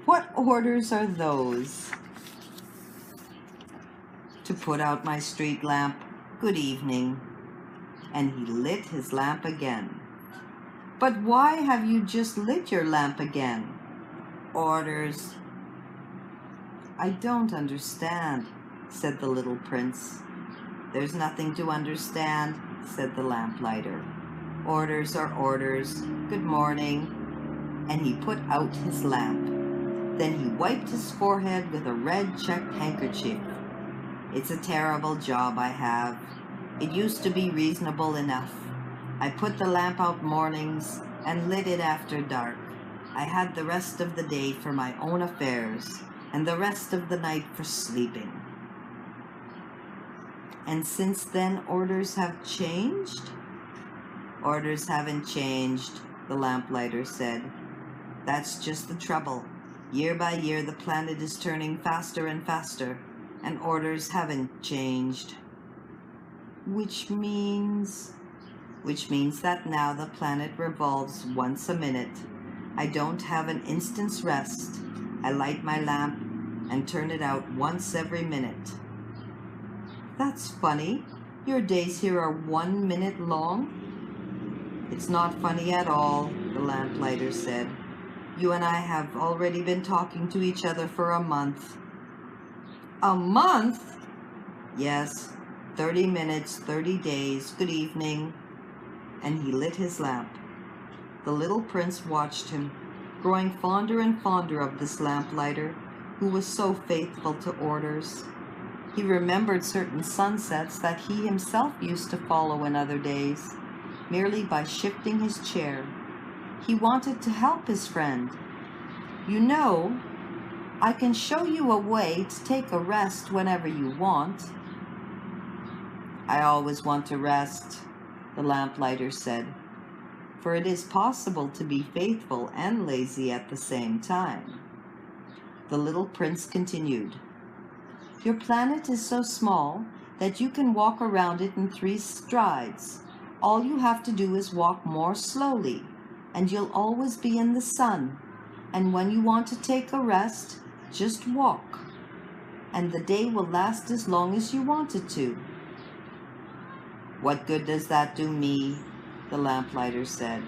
"What orders are those?" "To put out my street lamp. Good evening." And he lit his lamp again. "But why have you just lit your lamp again?" "Orders." "I don't understand," said the little prince. "There's nothing to understand," said the lamplighter. "Orders are orders. Good morning." And he put out his lamp. Then he wiped his forehead with a red checked handkerchief. "It's a terrible job I have. It used to be reasonable enough. I put the lamp out mornings and lit it after dark. I had the rest of the day for my own affairs and the rest of the night for sleeping." "And since then orders have changed?" "Orders haven't changed," the lamplighter said. "That's just the trouble. Year by year the planet is turning faster and faster, and orders haven't changed." Which means that now the planet revolves once a minute. I don't have an instant's rest. I light my lamp and turn it out once every minute. "That's funny. Your days here are 1 minute long." "It's not funny at all," the lamplighter said. "You and I have already been talking to each other for a month." "A month?" "Yes, 30 minutes, 30 days. Good evening." And he lit his lamp. The little prince watched him, growing fonder and fonder of this lamplighter, who was so faithful to orders. He remembered certain sunsets that he himself used to follow in other days, merely by shifting his chair. He wanted to help his friend. "You know, I can show you a way to take a rest whenever you want." "I always want to rest," the lamplighter said, "for it is possible to be faithful and lazy at the same time." The little prince continued, "Your planet is so small that you can walk around it in 3 strides. All you have to do is walk more slowly, and you'll always be in the sun. And when you want to take a rest, just walk, and the day will last as long as you want it to." "What good does that do me?" the lamplighter said,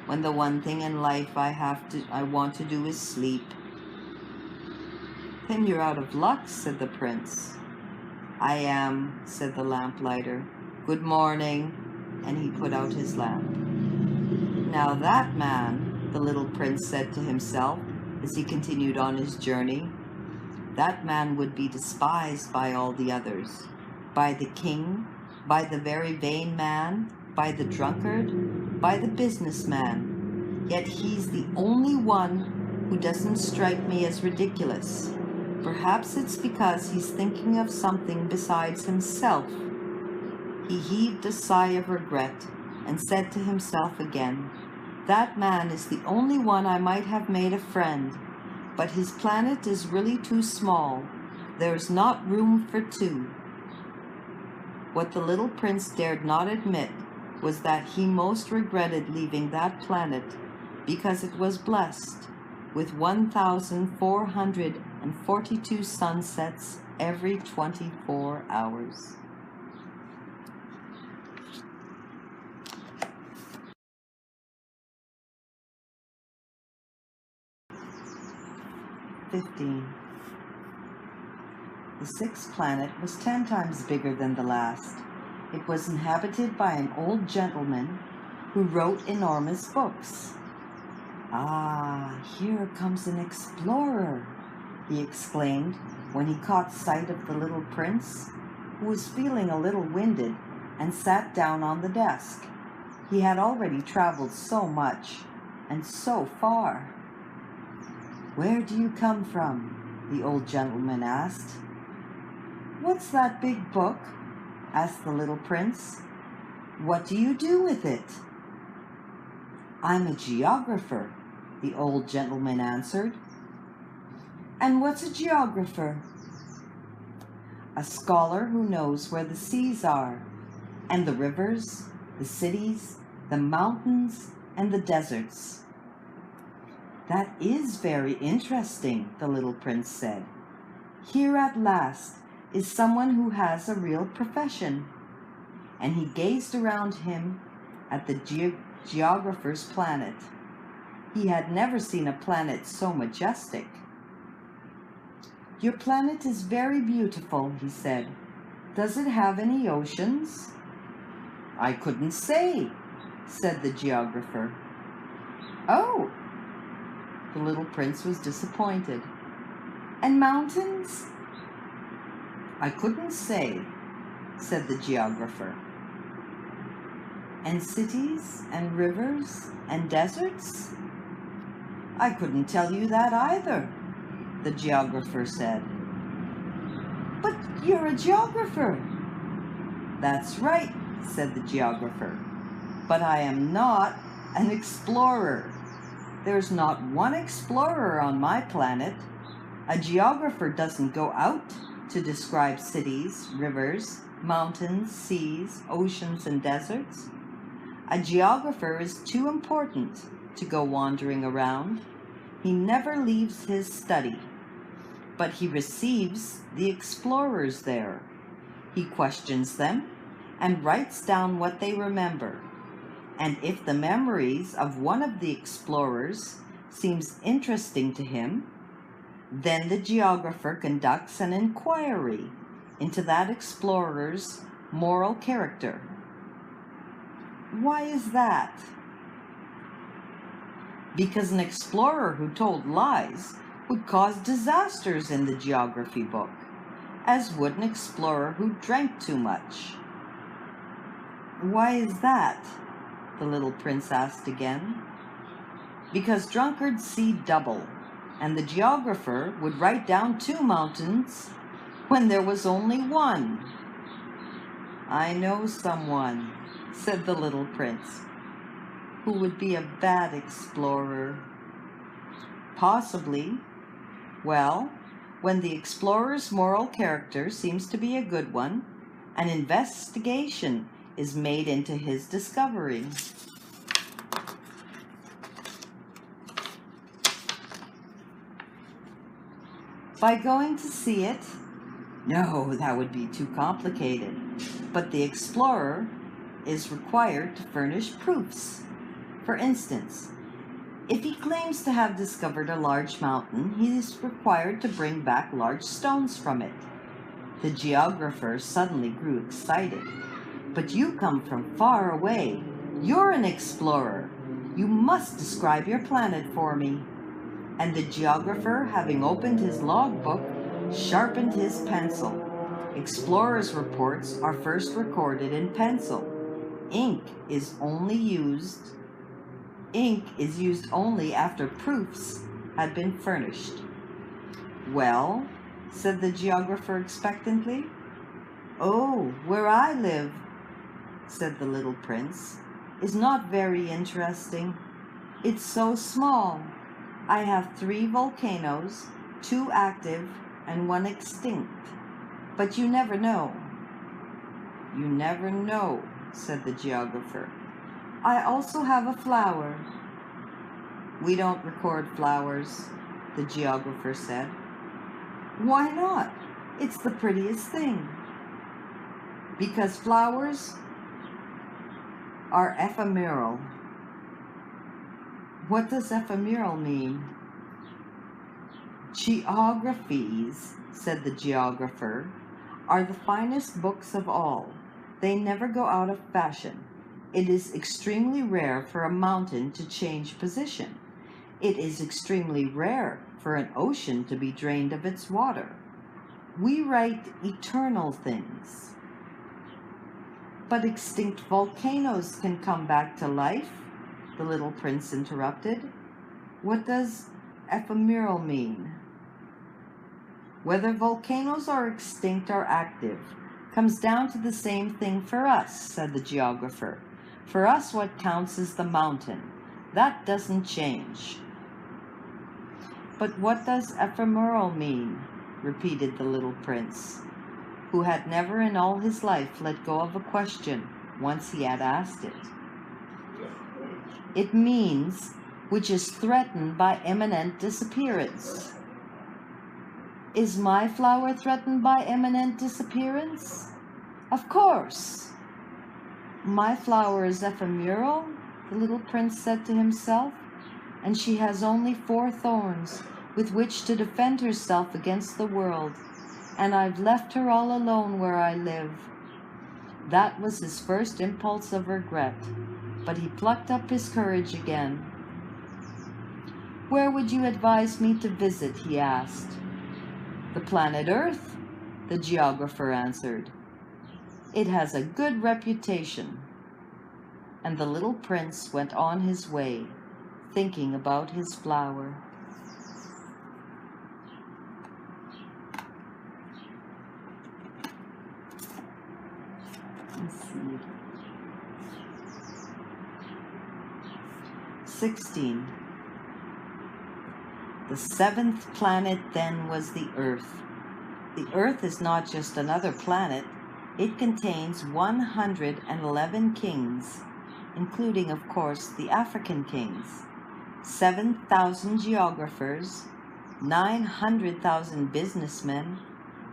"when the one thing in life I want to do is sleep." "Then you're out of luck," said the prince. "I am," said the lamplighter. "Good morning," and he put out his lamp. "Now that man," the little prince said to himself as he continued on his journey, "that man would be despised by all the others, by the king, by the very vain man, by the drunkard, by the businessman. Yet he's the only one who doesn't strike me as ridiculous. Perhaps it's because he's thinking of something besides himself." He heaved a sigh of regret and said to himself again, "That man is the only one I might have made a friend, but his planet is really too small. There's not room for two." What the little prince dared not admit was that he most regretted leaving that planet because it was blessed with 1,442 sunsets every 24 hours. The sixth planet was 10 times bigger than the last. It was inhabited by an old gentleman who wrote enormous books. "Ah, here comes an explorer," he exclaimed when he caught sight of the little prince, who was feeling a little winded and sat down on the desk. He had already traveled so much and so far. "Where do you come from?" the old gentleman asked. "What's that big book?" asked the little prince. "What do you do with it?" "I'm a geographer," the old gentleman answered. "And what's a geographer?" "A scholar who knows where the seas are, and the rivers, the cities, the mountains, and the deserts." "That is very interesting," the little prince said. "Here at last is someone who has a real profession." And he gazed around him at the geographer's planet. He had never seen a planet so majestic. "Your planet is very beautiful," he said. "Does it have any oceans?" "I couldn't say," said the geographer. "Oh!" The little prince was disappointed. "And mountains?" "I couldn't say," said the geographer. "And cities and rivers and deserts?" "I couldn't tell you that either," the geographer said. "But you're a geographer." "That's right," said the geographer. "But I am not an explorer. There's not one explorer on my planet. A geographer doesn't go out to describe cities, rivers, mountains, seas, oceans, and deserts. A geographer is too important to go wandering around. He never leaves his study, but he receives the explorers there. He questions them and writes down what they remember. And if the memories of one of the explorers seems interesting to him, then the geographer conducts an inquiry into that explorer's moral character." "Why is that?" "Because an explorer who told lies would cause disasters in the geography book, as would an explorer who drank too much." "Why is that?" the little prince asked again. "Because drunkards see double, and the geographer would write down 2 mountains when there was only 1. "I know someone," said the little prince, "who would be a bad explorer." "Possibly. Well, when the explorer's moral character seems to be a good one, an investigation is made into his discovery." "By going to see it?" "No, that would be too complicated. But the explorer is required to furnish proofs. For instance, if he claims to have discovered a large mountain, he is required to bring back large stones from it. The geographer suddenly grew excited. "But you come from far away. You're an explorer. You must describe your planet for me." And the geographer, having opened his logbook, sharpened his pencil. Explorers' reports are first recorded in pencil. Ink is used only after proofs had been furnished. "Well," said the geographer expectantly. "Oh, where I live," said the little prince, "is not very interesting. It's so small. I have 3 volcanoes, 2 active and 1 extinct. But you never know." "You never know," said the geographer. "I also have a flower." "We don't record flowers," the geographer said. "Why not? It's the prettiest thing." "Because flowers are ephemeral." "What does ephemeral mean?" "Geographies," said the geographer, "are the finest books of all. They never go out of fashion. It is extremely rare for a mountain to change position. It is extremely rare for an ocean to be drained of its water. We write eternal things." "But extinct volcanoes can come back to life," the little prince interrupted. "What does ephemeral mean?" "Whether volcanoes are extinct or active comes down to the same thing for us," said the geographer. "For us, what counts is the mountain. That doesn't change." "But what does ephemeral mean?" repeated the little prince, who had never in all his life let go of a question once he had asked it. "It means which is threatened by imminent disappearance." "Is my flower threatened by imminent disappearance?" "Of course." "My flower is ephemeral," the little prince said to himself, "and she has only 4 thorns with which to defend herself against the world, and I've left her all alone where I live." That was his first impulse of regret, but he plucked up his courage again. "Where would you advise me to visit?" he asked. "The planet Earth," the geographer answered. "It has a good reputation." And the little prince went on his way, thinking about his flower. Let's see. 16. The 7th planet then was the Earth. The Earth is not just another planet. It contains 111 kings, including, of course, the African kings, 7,000 geographers, 900,000 businessmen,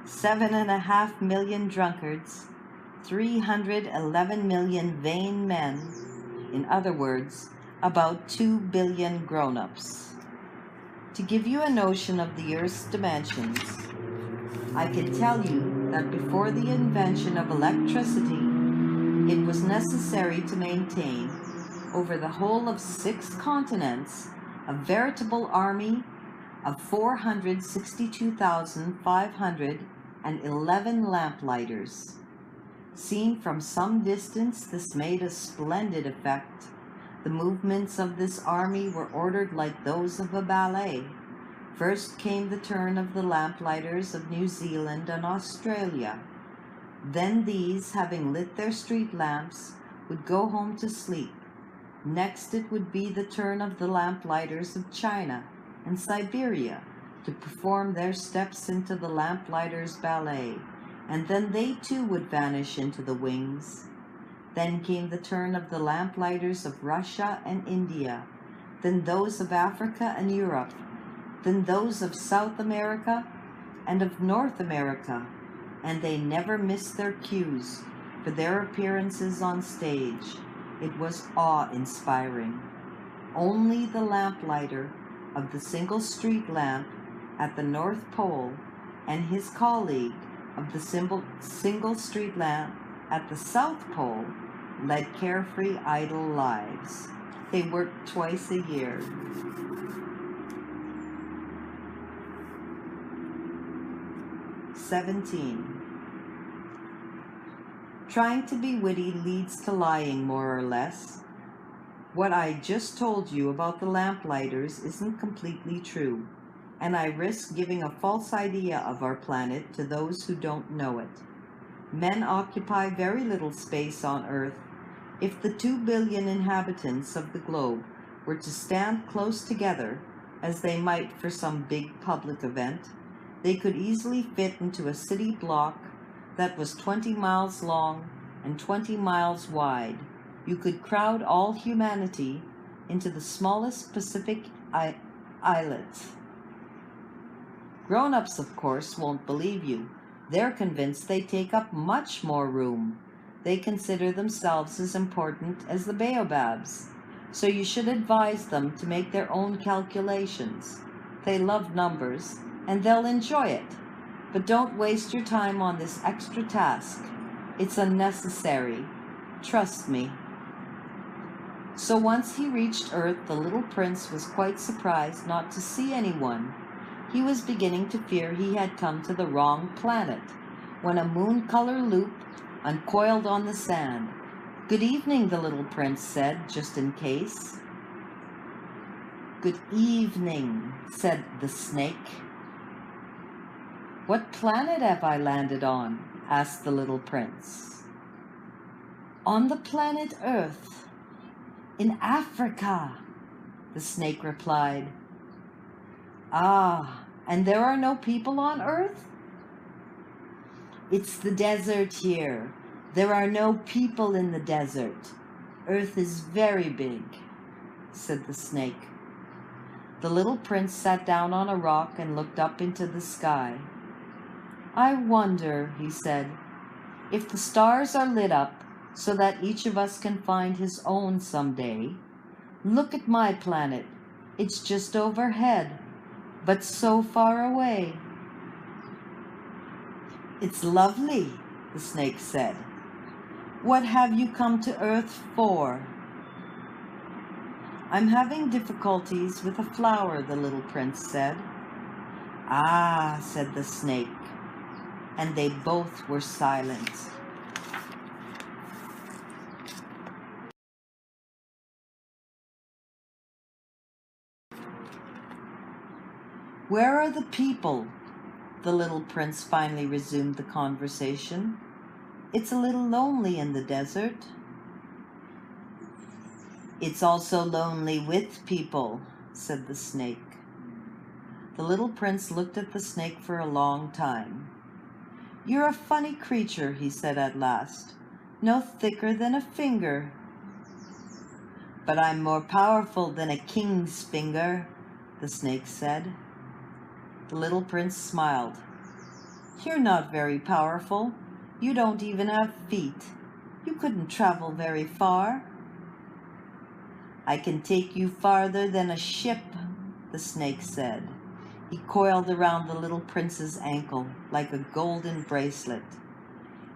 7.5 million drunkards, 311 million vain men, in other words, about 2 billion grown-ups. To give you a notion of the Earth's dimensions, I can tell you that before the invention of electricity, it was necessary to maintain, over the whole of 6 continents, a veritable army of 462,511 lamplighters. Seen from some distance, this made a splendid effect. The movements of this army were ordered like those of a ballet. First came the turn of the lamplighters of New Zealand and Australia. Then these, having lit their street lamps, would go home to sleep. Next it would be the turn of the lamplighters of China and Siberia to perform their steps into the lamplighters' ballet, and then they too would vanish into the wings. Then came the turn of the lamplighters of Russia and India, then those of Africa and Europe, then those of South America and of North America, and they never missed their cues, for their appearances on stage. It was awe-inspiring. Only the lamplighter of the single street lamp at the North Pole and his colleague of the single street lamp at the South Pole led carefree, idle lives. They worked twice a year. "17. Trying to be witty leads to lying, more or less. What I just told you about the lamplighters isn't completely true, and I risk giving a false idea of our planet to those who don't know it. Men occupy very little space on Earth. If the 2 billion inhabitants of the globe were to stand close together, as they might for some big public event, they could easily fit into a city block that was 20 miles long and 20 miles wide. You could crowd all humanity into the smallest Pacific islet. Grown-ups, of course, won't believe you. They're convinced they take up much more room. They consider themselves as important as the baobabs. So you should advise them to make their own calculations. They love numbers, and they'll enjoy it. But don't waste your time on this extra task. It's unnecessary. Trust me." So once he reached Earth, the little prince was quite surprised not to see anyone. He was beginning to fear he had come to the wrong planet, when a moon-color loop uncoiled on the sand. "Good evening," the little prince said, just in case. "Good evening," said the snake. "What planet have I landed on?" asked the little prince. "On the planet Earth, in Africa," the snake replied. "Ah, and there are no people on Earth?" "It's the desert here. There are no people in the desert. Earth is very big," said the snake. The little prince sat down on a rock and looked up into the sky. "I wonder," he said, "if the stars are lit up so that each of us can find his own someday. Look at my planet. It's just overhead, but so far away." "It's lovely," the snake said. "What have you come to Earth for?" "I'm having difficulties with a flower," the little prince said. "Ah," said the snake, and they both were silent. "Where are the people?" The little prince finally resumed the conversation. "It's a little lonely in the desert." "It's also lonely with people," said the snake. The little prince looked at the snake for a long time. "You're a funny creature," he said at last. "No thicker than a finger." "But I'm more powerful than a king's finger," the snake said. The little prince smiled. "You're not very powerful. You don't even have feet. You couldn't travel very far." "I can take you farther than a ship," the snake said. He coiled around the little prince's ankle like a golden bracelet.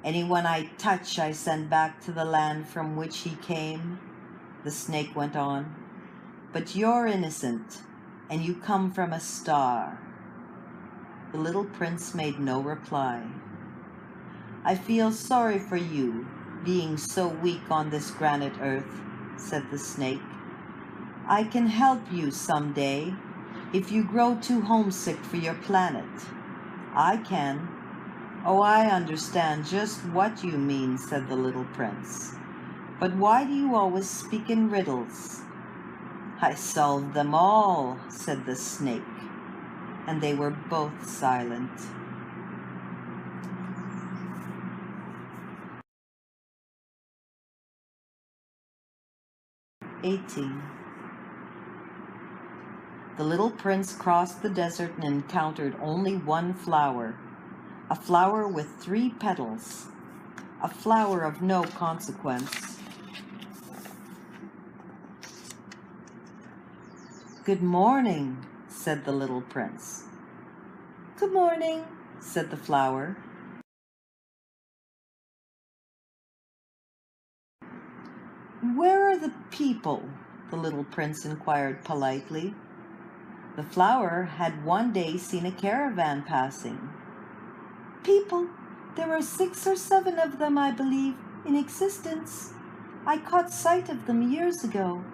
"Anyone I touch, I send back to the land from which he came," the snake went on. "But you're innocent, and you come from a star." The little prince made no reply. "I feel sorry for you, being so weak on this granite Earth," said the snake. "I can help you someday, if you grow too homesick for your planet. I can." "Oh, I understand just what you mean," said the little prince. "But why do you always speak in riddles?" "I solve them all," said the snake, and they were both silent. "18. The little prince crossed the desert and encountered only one flower, a flower with 3 petals. a flower of no consequence. "Good morning," said the little prince. "Good morning," said the flower. "Where are the people?" the little prince inquired politely. The flower had one day seen a caravan passing. "People? There are 6 or 7 of them, I believe, in existence. I caught sight of them years ago,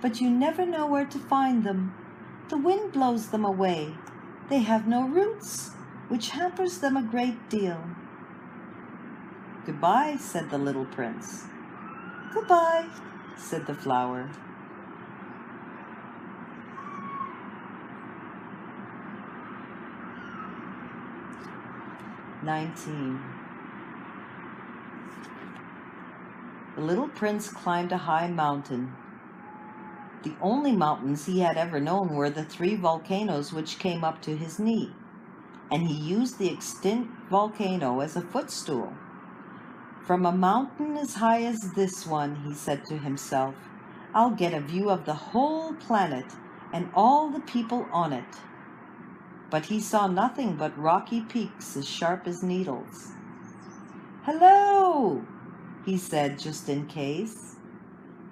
but you never know where to find them. The wind blows them away. They have no roots, which hampers them a great deal." "Goodbye," said the little prince. "Goodbye," said the flower. "19. The little prince climbed a high mountain. The only mountains he had ever known were the 3 volcanoes which came up to his knee, and he used the extinct volcano as a footstool. "From a mountain as high as this one," he said to himself, "I'll get a view of the whole planet and all the people on it." But he saw nothing but rocky peaks as sharp as needles. "Hello," he said, just in case.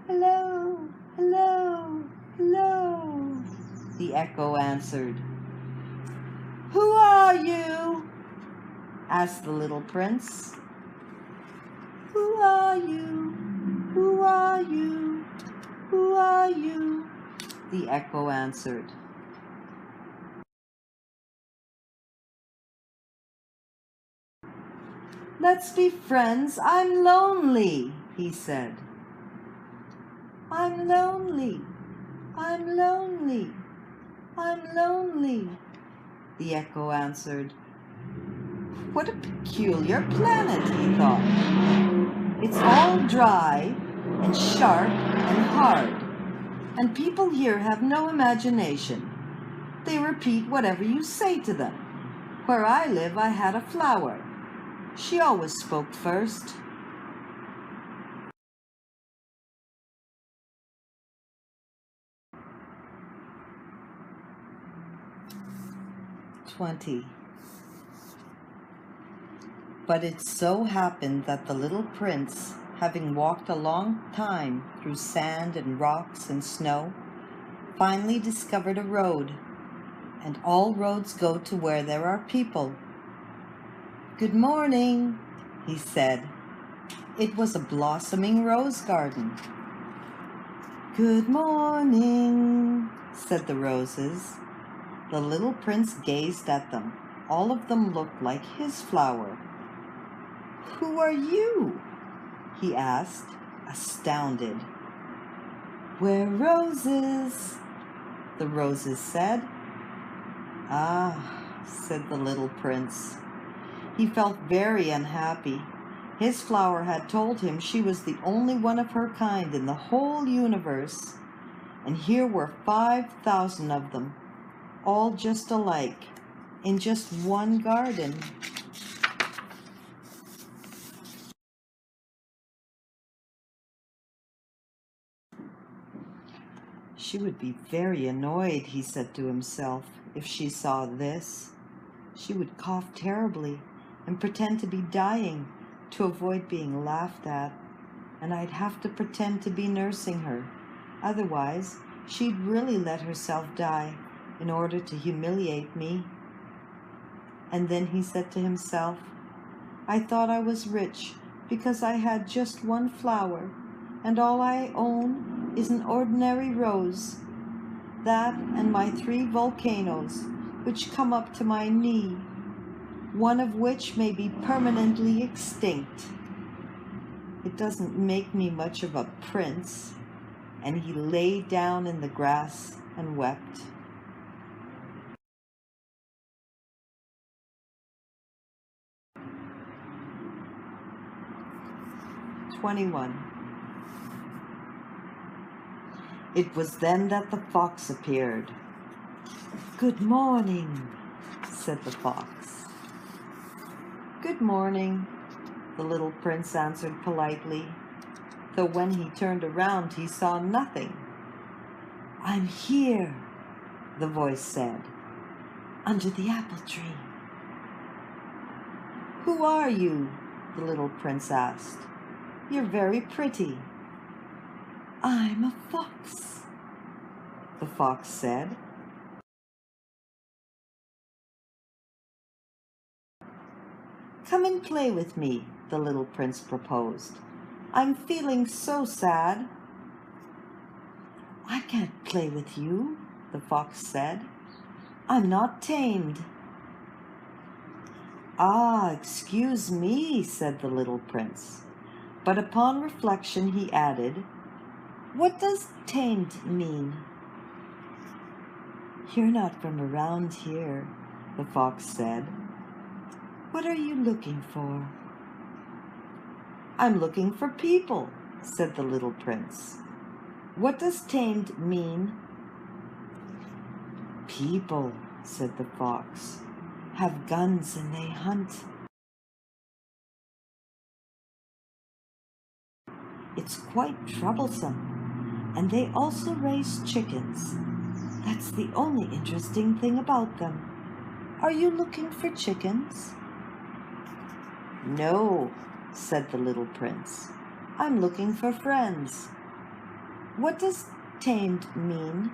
"Hello, hello, hello," the echo answered. "Who are you?" asked the little prince. "Who are you? Who are you? Who are you?" the echo answered. "Let's be friends. I'm lonely," he said. "I'm lonely. I'm lonely. I'm lonely," the echo answered. "What a peculiar planet," he thought. "It's all dry and sharp and hard, and people here have no imagination. They repeat whatever you say to them. Where I live, I had a flower. She always spoke first." "20. But it so happened that the little prince, having walked a long time through sand and rocks and snow, finally discovered a road, and all roads go to where there are people. "Good morning," he said. It was a blossoming rose garden. "Good morning," said the roses. The little prince gazed at them. All of them looked like his flower. "Who are you?" he asked, astounded. "We're roses," the roses said. "Ah," said the little prince. He felt very unhappy. His flower had told him she was the only one of her kind in the whole universe, and here were 5,000 of them, all just alike, in just one garden. "She would be very annoyed," he said to himself, "if she saw this. She would cough terribly and pretend to be dying to avoid being laughed at, and I'd have to pretend to be nursing her. Otherwise, she'd really let herself die in order to humiliate me." And then he said to himself, "I thought I was rich because I had just one flower, and all I own is an ordinary rose, that and my 3 volcanoes, which come up to my knee, one of which may be permanently extinct. It doesn't make me much of a prince." And he lay down in the grass and wept. "21. It was then that the fox appeared. "Good morning," said the fox. "Good morning," the little prince answered politely, though when he turned around he saw nothing. "I'm here," the voice said, "under the apple tree." "Who are you?" the little prince asked. "You're very pretty." "I'm a fox," the fox said. "Come and play with me," the little prince proposed. "I'm feeling so sad." "I can't play with you," the fox said. "I'm not tamed." "Ah, excuse me," said the little prince. But upon reflection he added, "What does tamed mean?" "You're not from around here," the fox said. "What are you looking for?" "I'm looking for people," said the little prince. "What does tamed mean?" "People," said the fox, "have guns and they hunt. It's quite troublesome, and they also raise chickens. That's the only interesting thing about them. Are you looking for chickens?" "No," said the little prince. "I'm looking for friends." "What does tamed mean?"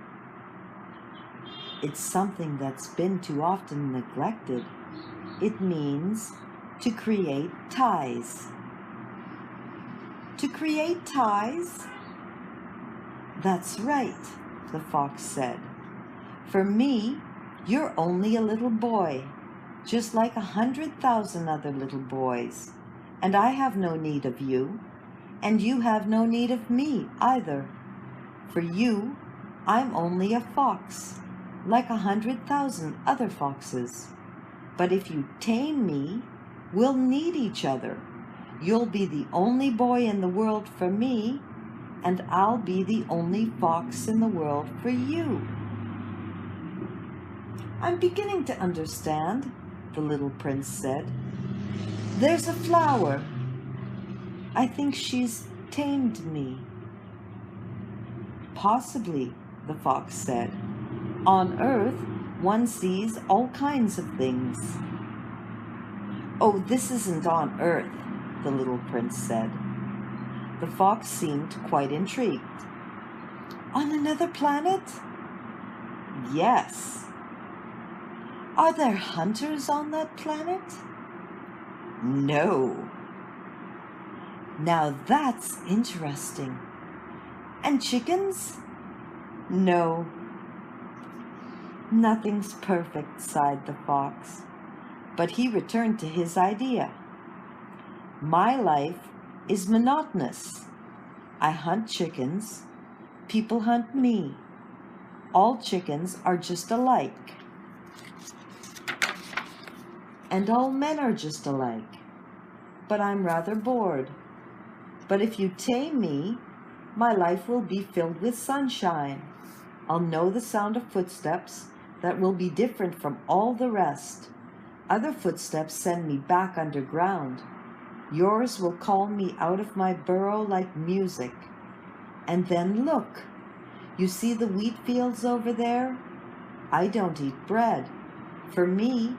"It's something that's been too often neglected. It means to create ties." "To create ties?" "That's right," the fox said. "For me, you're only a little boy, just like 100,000 other little boys, and I have no need of you, and you have no need of me either. For you, I'm only a fox, like 100,000 other foxes. But if you tame me, we'll need each other. You'll be the only boy in the world for me, and I'll be the only fox in the world for you." "I'm beginning to understand," the little prince said. "There's a flower. I think she's tamed me." "Possibly," the fox said. "On Earth, one sees all kinds of things." "Oh, this isn't on Earth," the little prince said. The fox seemed quite intrigued. "On another planet?" "Yes." "Are there hunters on that planet?" "No." "Now that's interesting. And chickens?" "No." "Nothing's perfect," sighed the fox. But he returned to his idea. "My life is monotonous. I hunt chickens. People hunt me. All chickens are just alike. And all men are just alike. But I'm rather bored. But if you tame me, my life will be filled with sunshine. I'll know the sound of footsteps that will be different from all the rest. Other footsteps send me back underground. Yours will call me out of my burrow like music. And then look, you see the wheat fields over there? I don't eat bread. For me,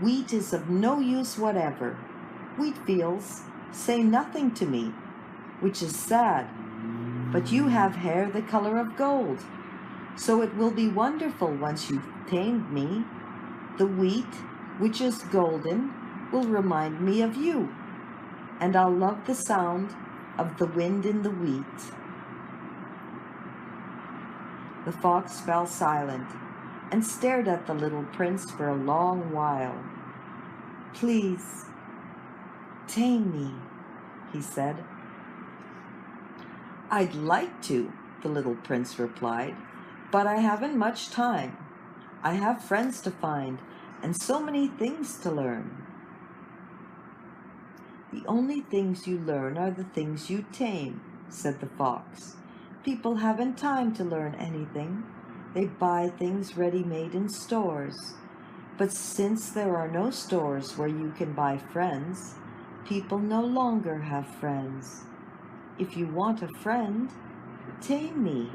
wheat is of no use whatever. Wheat fields say nothing to me, which is sad. But you have hair the color of gold, so it will be wonderful once you've tamed me. The wheat, which is golden, will remind me of you, and I'll love the sound of the wind in the wheat." The fox fell silent and stared at the little prince for a long while. "Please, tame me," he said. "I'd like to," the little prince replied, "but I haven't much time. I have friends to find and so many things to learn." "The only things you learn are the things you tame," said the fox. "People haven't time to learn anything. They buy things ready-made in stores. But since there are no stores where you can buy friends, People no longer have friends. If you want a friend, tame me."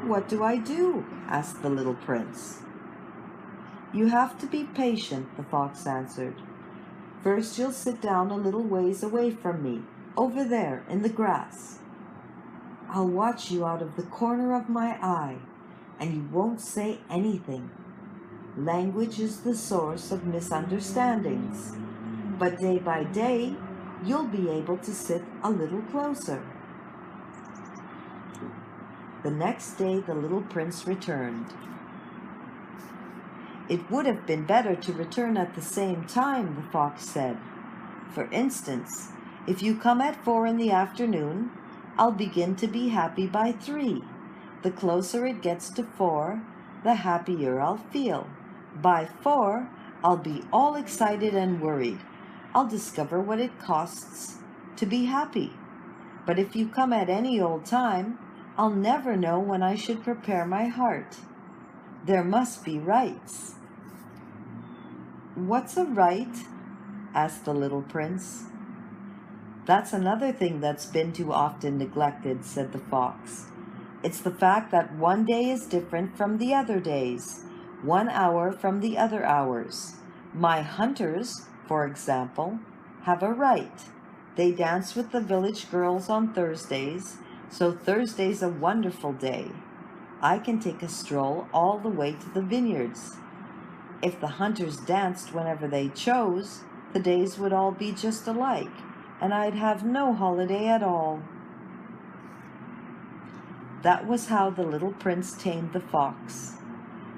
"What do I do?" asked the little prince. "You have to be patient," the fox answered. "First you'll sit down a little ways away from me, over there in the grass. I'll watch you out of the corner of my eye, and you won't say anything. Language is the source of misunderstandings, but day by day, you'll be able to sit a little closer." The next day, the little prince returned. "It would have been better to return at the same time," the fox said. "For instance, if you come at 4 in the afternoon, I'll begin to be happy by 3. The closer it gets to 4, the happier I'll feel. By 4, I'll be all excited and worried. I'll discover what it costs to be happy. But if you come at any old time, I'll never know when I should prepare my heart. There must be rights." "What's a right?" asked the little prince. "That's another thing that's been too often neglected," said the fox. "It's the fact that one day is different from the other days, 1 hour from the other hours. My hunters, for example, have a right. They dance with the village girls on Thursdays, so Thursday's a wonderful day. I can take a stroll all the way to the vineyards. If the hunters danced whenever they chose, the days would all be just alike, and I'd have no holiday at all." That was how the little prince tamed the fox.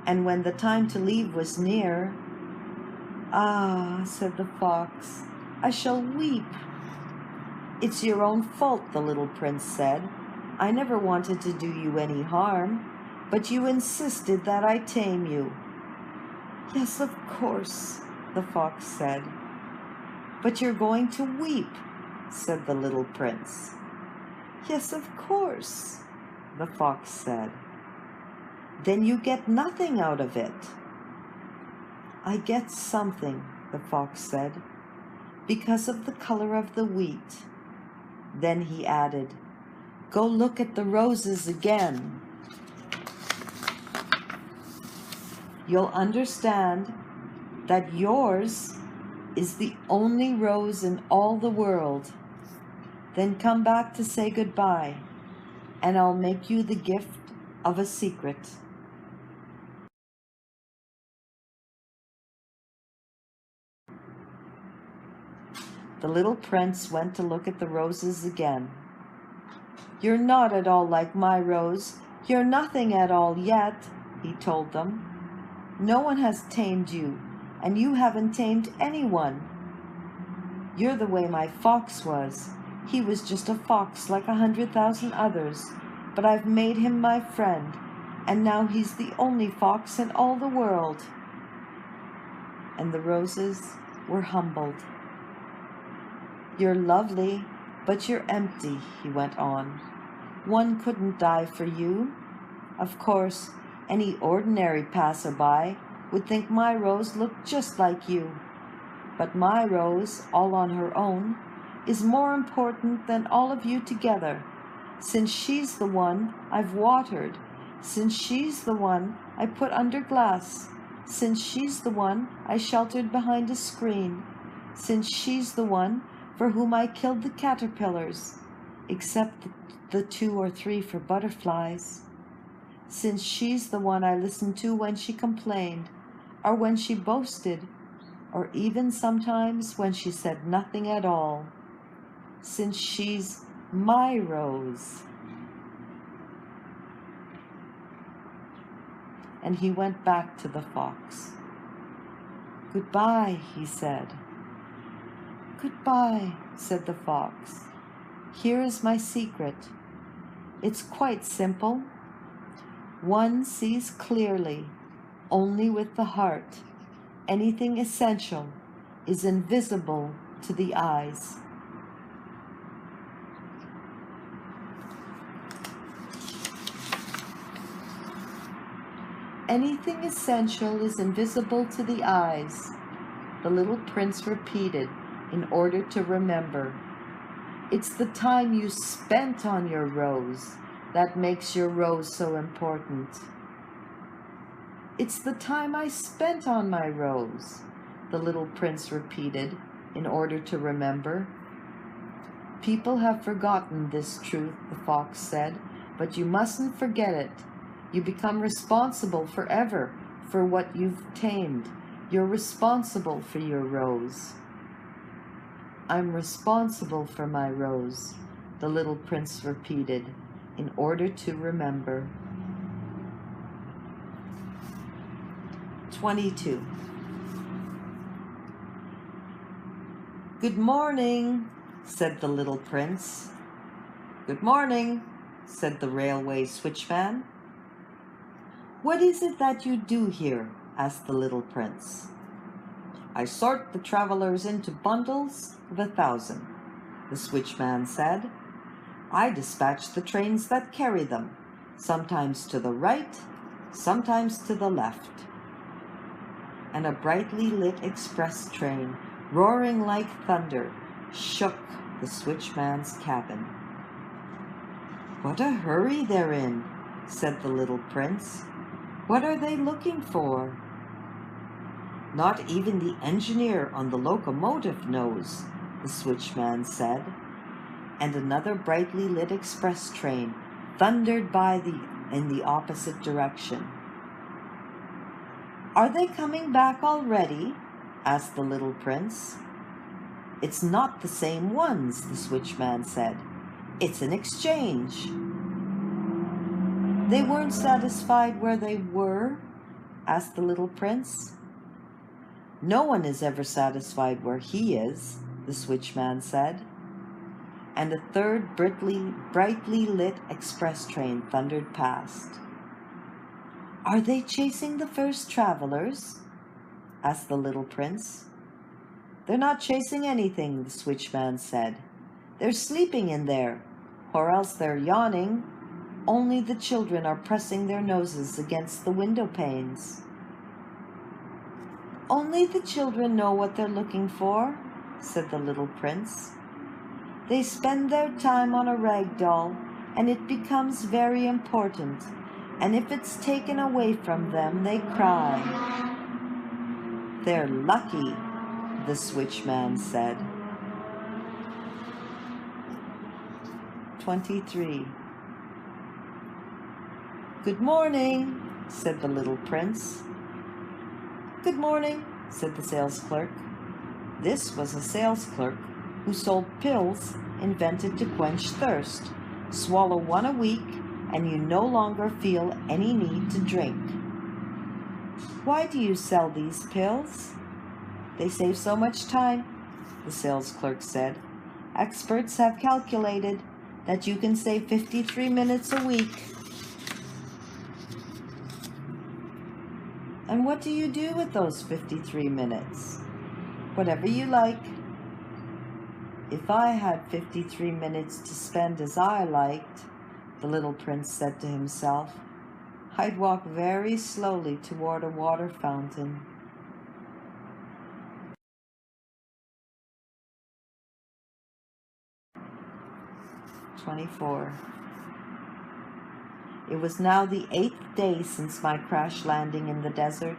And when the time to leave was near, "Ah," said the fox, "I shall weep." "It's your own fault," the little prince said. "I never wanted to do you any harm, but you insisted that I tame you." "Yes, of course," the fox said. "But you're going to weep," said the little prince. "Yes, of course," the fox said. "Then you get nothing out of it." "I get something," the fox said, "because of the color of the wheat." Then he added, "Go look at the roses again. You'll understand that yours is the only rose in all the world. Then come back to say goodbye, and I'll make you the gift of a secret." The little prince went to look at the roses again. "You're not at all like my rose. You're nothing at all yet," he told them. "No one has tamed you, and you haven't tamed anyone. You're the way my fox was. He was just a fox like 100,000 others, but I've made him my friend, and now he's the only fox in all the world." And the roses were humbled. "You're lovely, but you're empty," he went on. "One couldn't die for you. Of course, any ordinary passerby would think my rose looked just like you. But my rose, all on her own, is more important than all of you together, since she's the one I've watered, since she's the one I put under glass, since she's the one I sheltered behind a screen, since she's the one for whom I killed the caterpillars, except the 2 or 3 for butterflies, since she's the one I listened to when she complained, or when she boasted, or even sometimes when she said nothing at all, since she's my rose." And he went back to the fox. "Goodbye," he said. "Goodbye," said the fox. "Here is my secret. It's quite simple. One sees clearly, only with the heart. Anything essential is invisible to the eyes." Anything essential is invisible to the eyes. the little prince repeated in order to remember. It's the time you spent on your rose that makes your rose so important. It's the time I spent on my rose, the little prince repeated in order to remember. People have forgotten this truth, the fox said, but you mustn't forget it. You become responsible forever for what you've tamed. You're responsible for your rose. I'm responsible for my rose, the little prince repeated in order to remember. 22. Good morning, said the little prince. Good morning, said the railway switchman. What is it that you do here? Asked the little prince. I sort the travelers into bundles of 1,000, the switchman said. I dispatch the trains that carry them, sometimes to the right, sometimes to the left. And a brightly lit express train, roaring like thunder, shook the switchman's cabin. What a hurry they're in, said the little prince. What are they looking for? Not even the engineer on the locomotive knows, the switchman said, and another brightly lit express train thundered by in the opposite direction. Are they coming back already? Asked the little prince. It's not the same ones, the switchman said. It's an exchange. They weren't satisfied where they were? Asked the little prince. No one is ever satisfied where he is, the switchman said. And a third brightly lit express train thundered past. Are they chasing the first travelers? Asked the little prince. They're not chasing anything, the switchman said. They're sleeping in there, or else they're yawning. Only the children are pressing their noses against the window panes. Only the children know what they're looking for, said the little prince. They spend their time on a rag doll, and it becomes very important, and if it's taken away from them, they cry. They're lucky, the switchman said. 23. Good morning, said the little prince. Good morning, said the sales clerk. This was a sales clerk who sold pills invented to quench thirst. Swallow one a week, and you no longer feel any need to drink. Why do you sell these pills? They save so much time, the sales clerk said. Experts have calculated that you can save 53 minutes a week. And what do you do with those 53 minutes? Whatever you like. If I had 53 minutes to spend as I liked, the little prince said to himself, I'd walk very slowly toward a water fountain. "24. It was now the 8th day since my crash landing in the desert,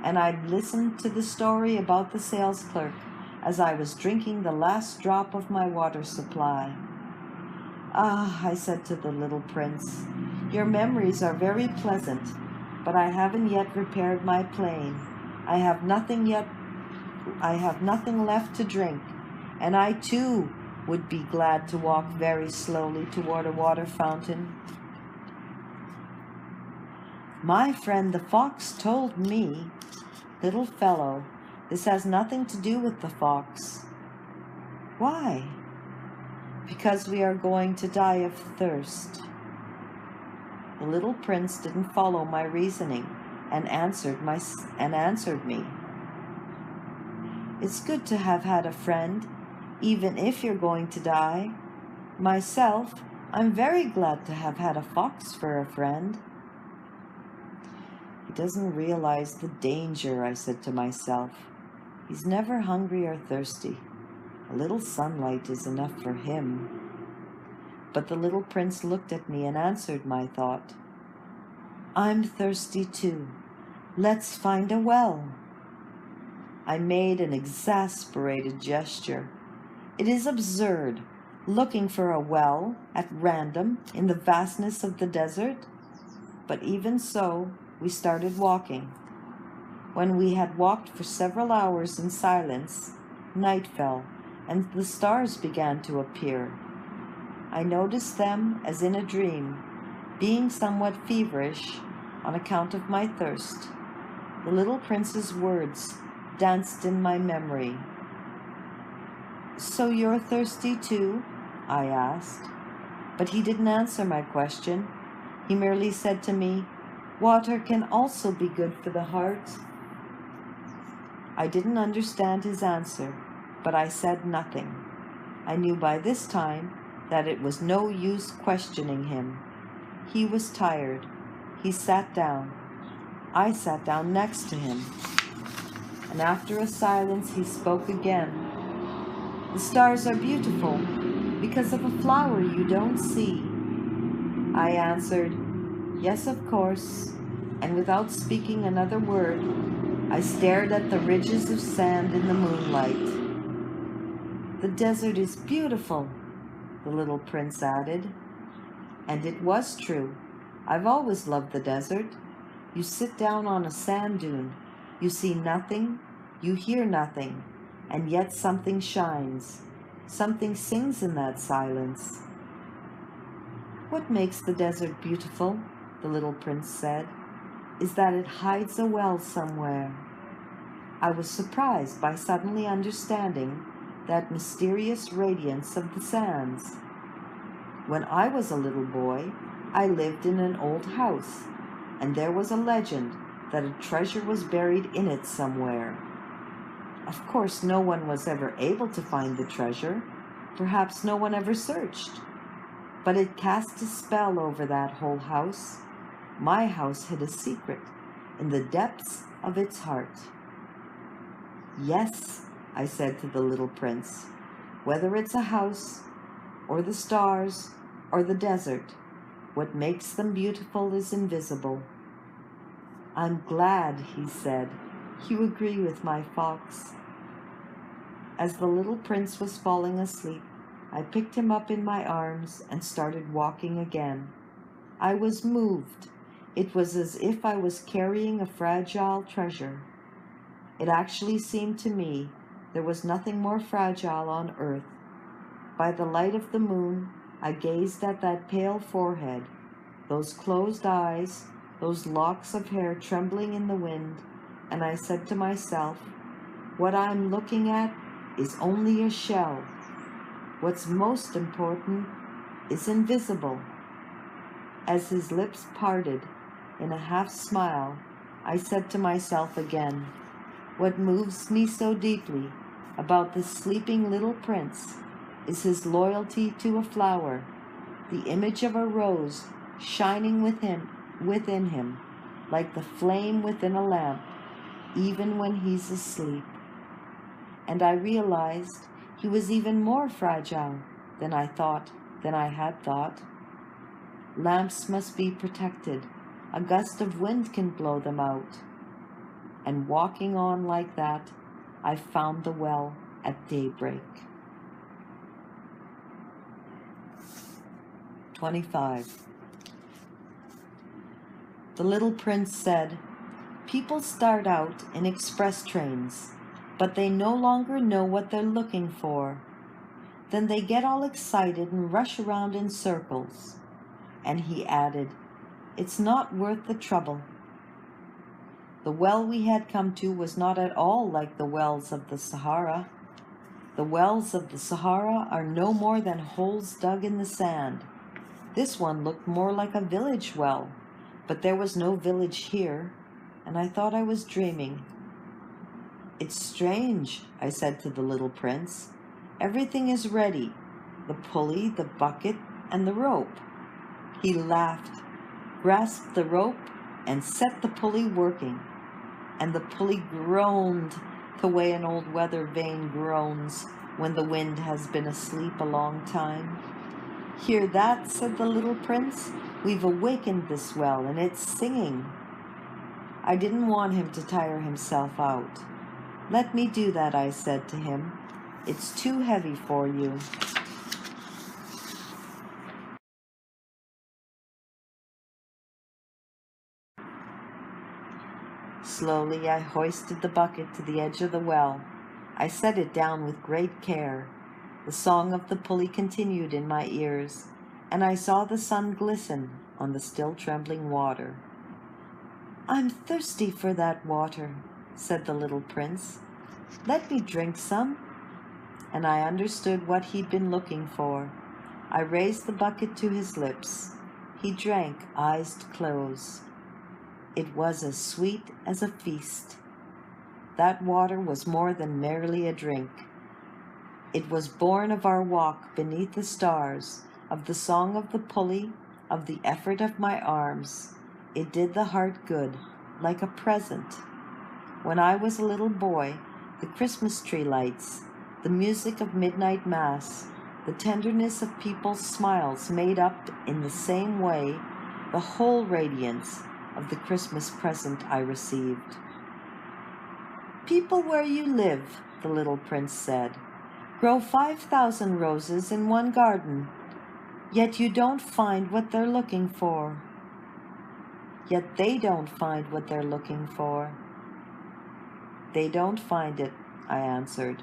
and I'd listened to the story about the sales clerk as I was drinking the last drop of my water supply. Ah, I said to the little prince, your memories are very pleasant, but I haven't yet repaired my plane. I have nothing left to drink, and I too would be glad to walk very slowly toward a water fountain. My friend the fox told me, little fellow, this has nothing to do with the fox. Why? Because we are going to die of thirst. The little prince didn't follow my reasoning and answered me. It's good to have had a friend, even if you're going to die. Myself, I'm very glad to have had a fox for a friend. He doesn't realize the danger, I said to myself. He's never hungry or thirsty. A little sunlight is enough for him. But the little prince looked at me and answered my thought. I'm thirsty too. Let's find a well. I made an exasperated gesture. It is absurd, looking for a well at random in the vastness of the desert. But even so, we started walking. When we had walked for several hours in silence, night fell, and the stars began to appear. I noticed them as in a dream, being somewhat feverish on account of my thirst. The little prince's words danced in my memory. So you're thirsty too? I asked. But he didn't answer my question. He merely said to me, water can also be good for the heart. I didn't understand his answer, but I said nothing. I knew by this time that it was no use questioning him. He was tired. He sat down. I sat down next to him. And after a silence, he spoke again. The stars are beautiful because of a flower you don't see. I answered, yes, of course, and without speaking another word, I stared at the ridges of sand in the moonlight. The desert is beautiful, the little prince added. And it was true. I've always loved the desert. You sit down on a sand dune. You see nothing, you hear nothing, and yet something shines. Something sings in that silence. What makes the desert beautiful, the little prince said, is that it hides a well somewhere. I was surprised by suddenly understanding that mysterious radiance of the sands. When I was a little boy, I lived in an old house, and there was a legend that a treasure was buried in it somewhere. Of course, no one was ever able to find the treasure. Perhaps no one ever searched. But it cast a spell over that whole house. My house hid a secret in the depths of its heart. Yes, I said to the little prince, whether it's a house, or the stars, or the desert, what makes them beautiful is invisible. I'm glad, he said, you agree with my fox. As the little prince was falling asleep, I picked him up in my arms and started walking again. I was moved. It was as if I was carrying a fragile treasure. It actually seemed to me there was nothing more fragile on earth. By the light of the moon, I gazed at that pale forehead, those closed eyes, those locks of hair trembling in the wind, and I said to myself, what I'm looking at is only a shell. What's most important is invisible. As his lips parted in a half smile, I said to myself again, what moves me so deeply about this sleeping little prince is his loyalty to a flower, the image of a rose shining within him, like the flame within a lamp, even when he's asleep. And I realized he was even more fragile than I had thought. Lamps must be protected. A gust of wind can blow them out. And walking on like that, I found the well at daybreak. 25. The little prince said, people start out in express trains, but they no longer know what they're looking for. Then they get all excited and rush around in circles. And he added, it's not worth the trouble. The well we had come to was not at all like the wells of the Sahara. The wells of the Sahara are no more than holes dug in the sand. This one looked more like a village well, but there was no village here, and I thought I was dreaming. It's strange, I said to the little prince. Everything is ready, the pulley, the bucket, and the rope. He laughed, grasped the rope, and set the pulley working. And the pulley groaned the way an old weather vane groans when the wind has been asleep a long time. Hear that, said the little prince. We've awakened this well, and it's singing. I didn't want him to tire himself out. Let me do that, I said to him. It's too heavy for you. Slowly I hoisted the bucket to the edge of the well. I set it down with great care. The song of the pulley continued in my ears, and I saw the sun glisten on the still trembling water. I'm thirsty for that water, said the little prince. Let me drink some. And I understood what he'd been looking for. I raised the bucket to his lips. He drank, eyes closed. It was as sweet as a feast. That water was more than merely a drink. It was born of our walk beneath the stars, of the song of the pulley, of the effort of my arms. It did the heart good, like a present. When I was a little boy, the Christmas tree lights, the music of midnight mass, the tenderness of people's smiles made up in the same way the whole radiance of the Christmas present I received. People where you live, the little prince said, grow 5,000 roses in one garden, yet you don't find what they're looking for. Yet they don't find what they're looking for. They don't find it, I answered.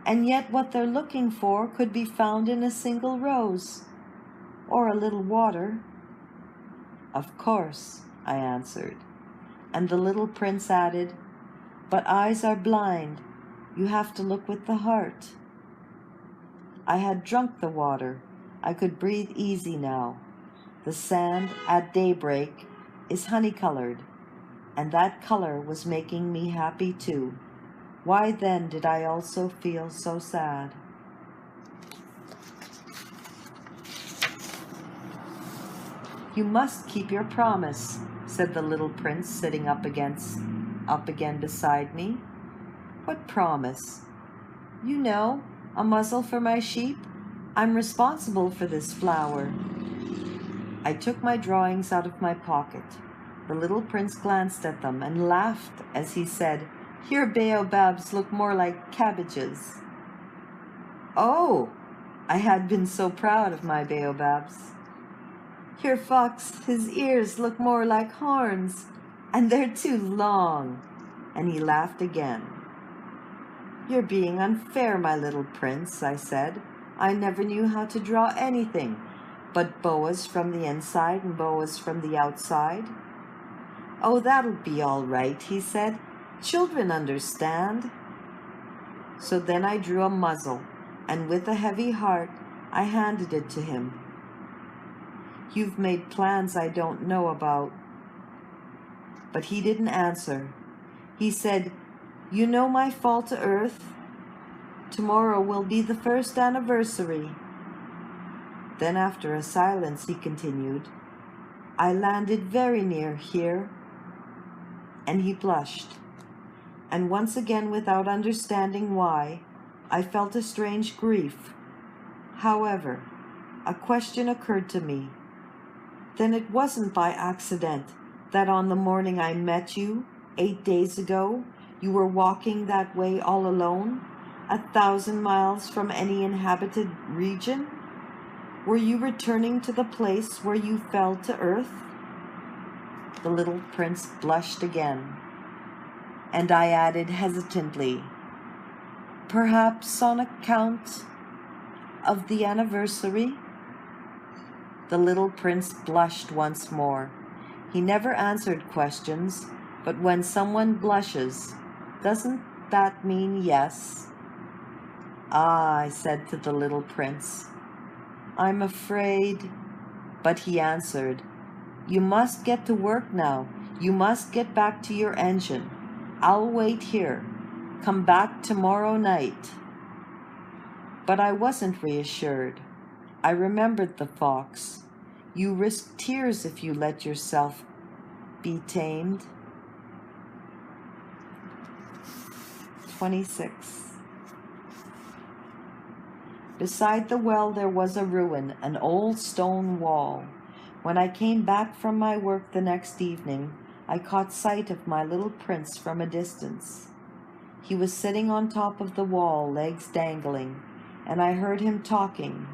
And yet what they're looking for could be found in a single rose, or a little water. Of course, I answered. And the little prince added, but eyes are blind. You have to look with the heart. I had drunk the water. I could breathe easy now. The sand at daybreak is honey-colored, and that color was making me happy too. Why then did I also feel so sad? You must keep your promise, said the little prince, sitting up again beside me. What promise? You know, a muzzle for my sheep. I'm responsible for this flower. I took my drawings out of my pocket. The little prince glanced at them and laughed as he said, your baobabs look more like cabbages. Oh, I had been so proud of my baobabs. Your fox, his ears look more like horns, and they're too long. And he laughed again. You're being unfair, my little prince, I said. I never knew how to draw anything but boas from the inside and boas from the outside. Oh, that'll be all right, he said. Children understand. So then I drew a muzzle, and with a heavy heart, I handed it to him. You've made plans I don't know about. But he didn't answer. He said, you know my fall to earth? Tomorrow will be the first anniversary. Then after a silence, he continued, I landed very near here. And he blushed. And once again, without understanding why, I felt a strange grief. However, a question occurred to me. Then it wasn't by accident that on the morning I met you, 8 days ago, you were walking that way all alone, 1,000 miles from any inhabited region? Were you returning to the place where you fell to earth? The little prince blushed again. And I added hesitantly, perhaps on account of the anniversary? The little prince blushed once more. He never answered questions, but when someone blushes, doesn't that mean yes? Ah, I said to the little prince, I'm afraid. But he answered, you must get to work now. You must get back to your engine. I'll wait here. Come back tomorrow night. But I wasn't reassured. I remembered the fox. You risk tears if you let yourself be tamed. 26. Beside the well there was a ruin, an old stone wall. When I came back from my work the next evening, I caught sight of my little prince from a distance. He was sitting on top of the wall, legs dangling, and I heard him talking.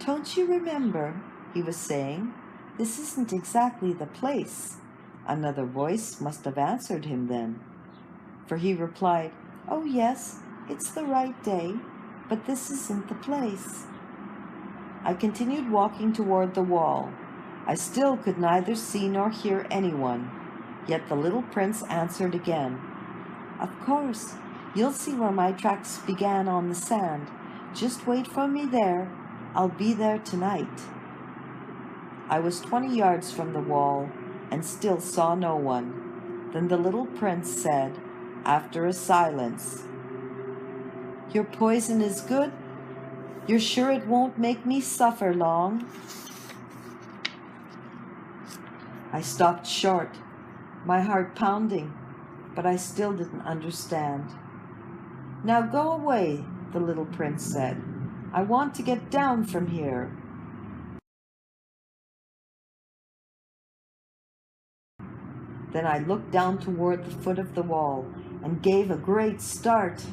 "Don't you remember," he was saying, "this isn't exactly the place." Another voice must have answered him then, for he replied, "Oh yes, it's the right day, but this isn't the place." I continued walking toward the wall. I still could neither see nor hear anyone, yet the little prince answered again, "Of course, you'll see where my tracks began on the sand. Just wait for me there. I'll be there tonight." I was 20 yards from the wall and still saw no one. Then the little prince said, after a silence, "Your poison is good? You're sure it won't make me suffer long?" I stopped short, my heart pounding, but I still didn't understand. "Now go away," the little prince said. "I want to get down from here." Then I looked down toward the foot of the wall and gave a great start.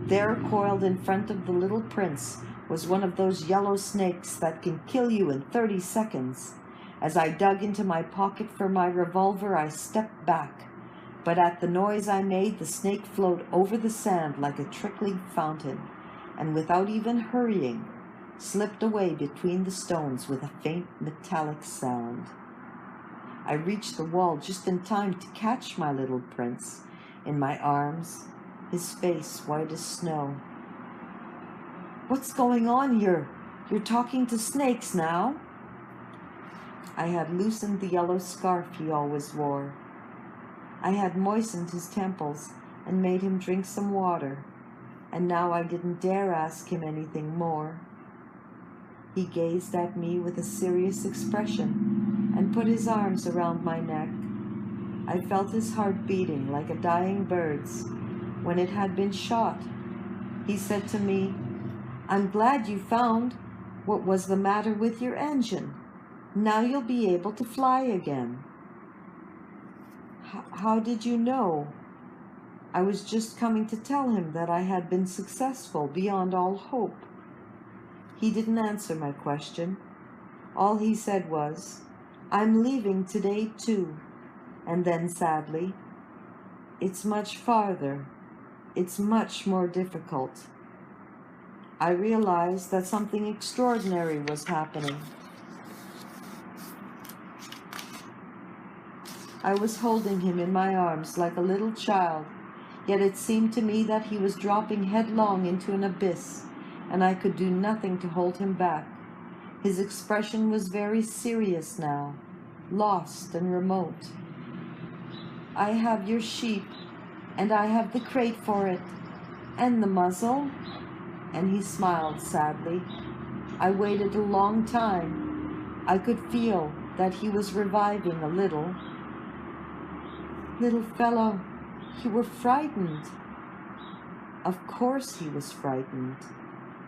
There, coiled in front of the little prince, was one of those yellow snakes that can kill you in 30 seconds. As I dug into my pocket for my revolver, I stepped back. But at the noise I made, the snake flowed over the sand like a trickling fountain, and without even hurrying, slipped away between the stones with a faint metallic sound. I reached the wall just in time to catch my little prince in my arms, his face white as snow. "What's going on here? You're talking to snakes now?" I had loosened the yellow scarf he always wore. I had moistened his temples and made him drink some water, and now I didn't dare ask him anything more. He gazed at me with a serious expression and put his arms around my neck. I felt his heart beating like a dying bird's when it had been shot. He said to me, "I'm glad you found what was the matter with your engine. Now you'll be able to fly again." How did you know?" I was just coming to tell him that I had been successful beyond all hope. He didn't answer my question. All he said was, "I'm leaving today too." And then sadly, "It's much farther. It's much more difficult." I realized that something extraordinary was happening. I was holding him in my arms like a little child, yet it seemed to me that he was dropping headlong into an abyss, and I could do nothing to hold him back. His expression was very serious now, lost and remote. "I have your sheep, and I have the crate for it, and the muzzle." And he smiled sadly. I waited a long time. I could feel that he was reviving a little. "Little fellow, you were frightened." Of course he was frightened,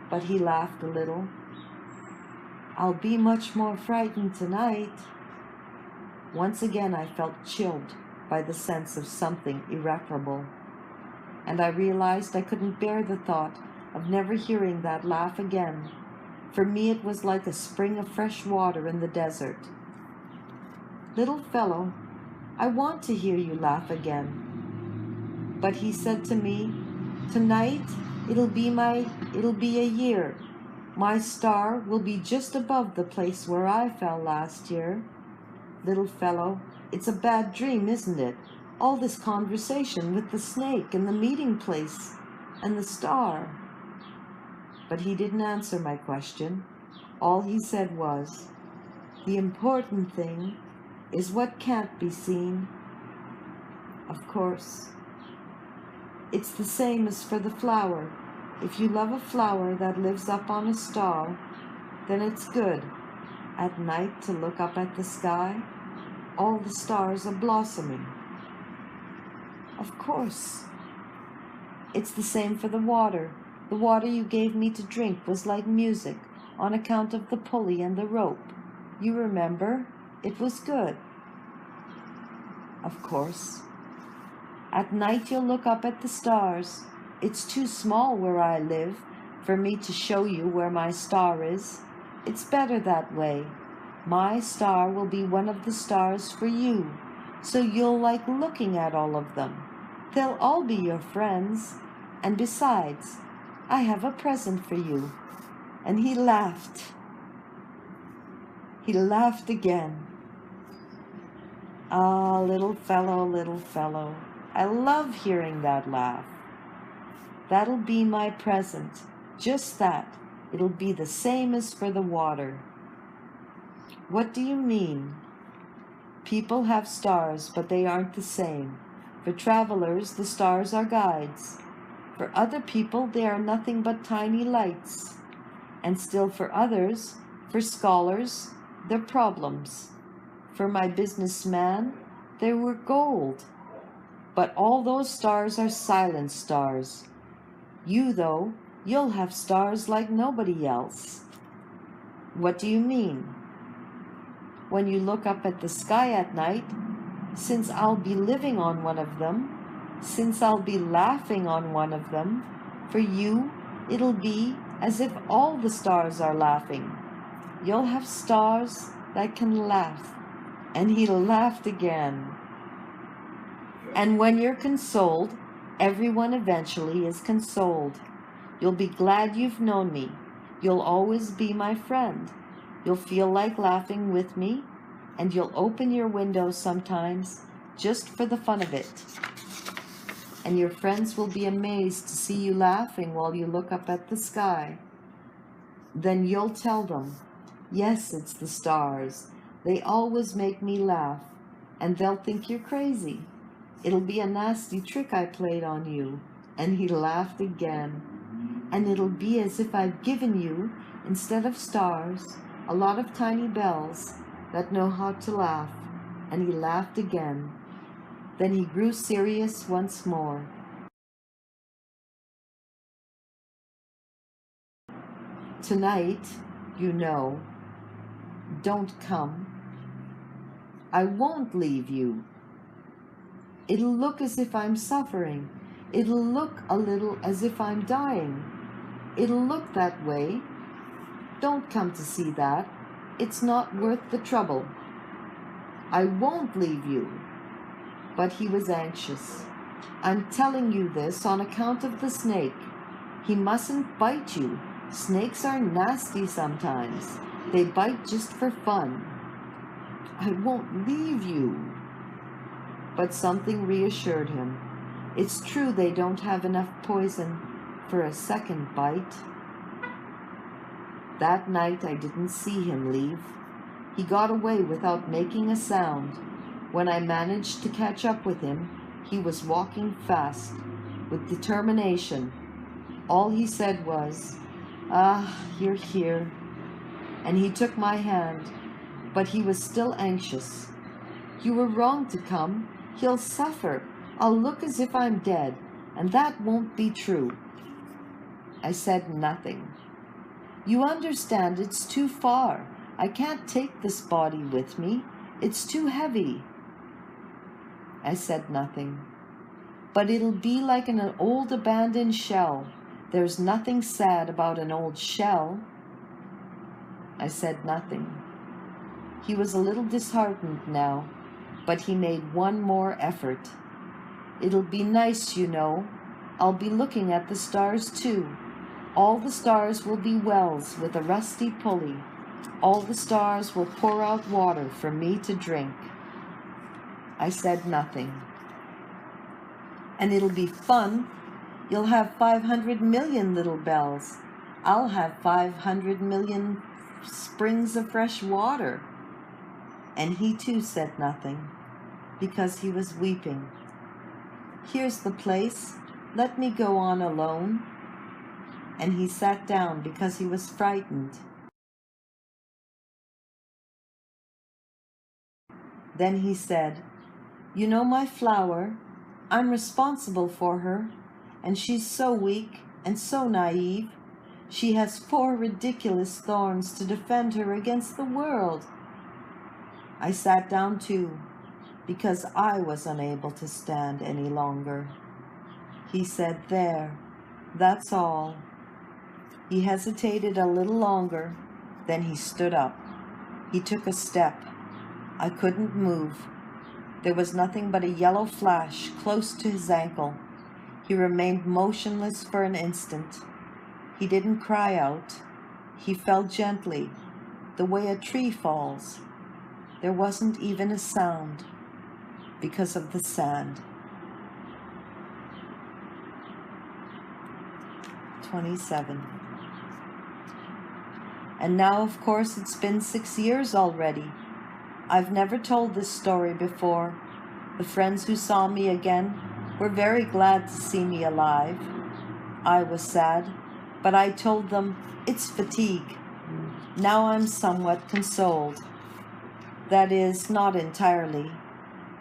but he laughed a little. "I'll be much more frightened tonight." Once again I felt chilled by the sense of something irreparable, and I realized I couldn't bear the thought of never hearing that laugh again. For me it was like a spring of fresh water in the desert. "Little fellow, I want to hear you laugh again." But he said to me, "Tonight it'll be a year. My star will be just above the place where I fell last year." "Little fellow, it's a bad dream, isn't it? All this conversation with the snake and the meeting place and the star." But he didn't answer my question. All he said was, "The important thing is what can't be seen." Of course. It's the same as for the flower. If you love a flower that lives up on a star, then it's good at night to look up at the sky. All the stars are blossoming. Of course. It's the same for the water. The water you gave me to drink was like music on account of the pulley and the rope. You remember? It was good. Of course. At night you'll look up at the stars. It's too small where I live for me to show you where my star is. It's better that way. My star will be one of the stars for you, so you'll like looking at all of them. They'll all be your friends. And besides, I have a present for you. And he laughed. He laughed again. Ah, little fellow, I love hearing that laugh. That'll be my present, just that. It'll be the same as for the water. What do you mean? People have stars, but they aren't the same. For travelers, the stars are guides. For other people, they are nothing but tiny lights. And still for others, for scholars, they're problems. For my businessman, they were gold. But all those stars are silent stars. You, though, you'll have stars like nobody else. What do you mean? When you look up at the sky at night, since I'll be living on one of them, since I'll be laughing on one of them, for you, it'll be as if all the stars are laughing. You'll have stars that can laugh. And he laughed again. And when you're consoled, everyone eventually is consoled. You'll be glad you've known me. You'll always be my friend. You'll feel like laughing with me, and you'll open your window sometimes just for the fun of it. And your friends will be amazed to see you laughing while you look up at the sky. Then you'll tell them, yes, it's the stars. They always make me laugh, and they'll think you're crazy. It'll be a nasty trick I played on you. And he laughed again. And it'll be as if I've given you, instead of stars, a lot of tiny bells that know how to laugh. And he laughed again. Then he grew serious once more. Tonight, you know, don't come. I won't leave you. It'll look as if I'm suffering. It'll look a little as if I'm dying. It'll look that way. Don't come to see that. It's not worth the trouble. I won't leave you. But he was anxious. I'm telling you this on account of the snake. He mustn't bite you. Snakes are nasty sometimes. They bite just for fun. I won't leave you. But something reassured him. It's true they don't have enough poison for a second bite. That night I didn't see him leave. He got away without making a sound. When I managed to catch up with him, he was walking fast, with determination. All he said was, "Ah, you're here." And he took my hand, but he was still anxious. "You were wrong to come. He'll suffer. I'll look as if I'm dead, and that won't be true." I said nothing. "You understand, it's too far. I can't take this body with me. It's too heavy." I said nothing. "But it'll be like an old abandoned shell. There's nothing sad about an old shell." I said nothing. He was a little disheartened now, but he made one more effort. "It'll be nice, you know. I'll be looking at the stars too. All the stars will be wells with a rusty pulley. All the stars will pour out water for me to drink." I said nothing. "And it'll be fun. You'll have 500 million little bells. I'll have 500 million springs of fresh water." And he too said nothing, because he was weeping. "Here's the place. Let me go on alone." And he sat down because he was frightened. Then he said, "You know my flower? I'm responsible for her. and she's so weak and so naive. She has 4 ridiculous thorns to defend her against the world. I sat down too, because I was unable to stand any longer. He said, "There, that's all." He hesitated a little longer, then he stood up. He took a step. I couldn't move. There was nothing but a yellow flash close to his ankle. He remained motionless for an instant. He didn't cry out. He fell gently, the way a tree falls. There wasn't even a sound, because of the sand. 27. And now, of course, it's been 6 years already. I've never told this story before. The friends who saw me again were very glad to see me alive. I was sad, but I told them it's fatigue. Now I'm somewhat consoled. That is, not entirely,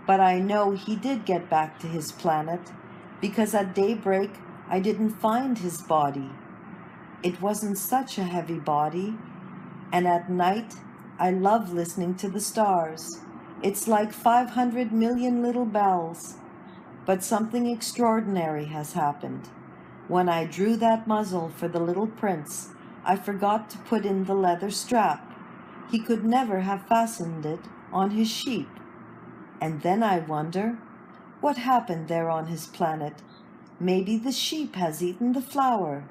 but I know he did get back to his planet, because at daybreak I didn't find his body. It wasn't such a heavy body, and at night I love listening to the stars. It's like 500 million little bells. But something extraordinary has happened. When I drew that muzzle for the little prince, I forgot to put in the leather strap. He could never have fastened it on his sheep. And then I wonder, what happened there on his planet? Maybe the sheep has eaten the flour.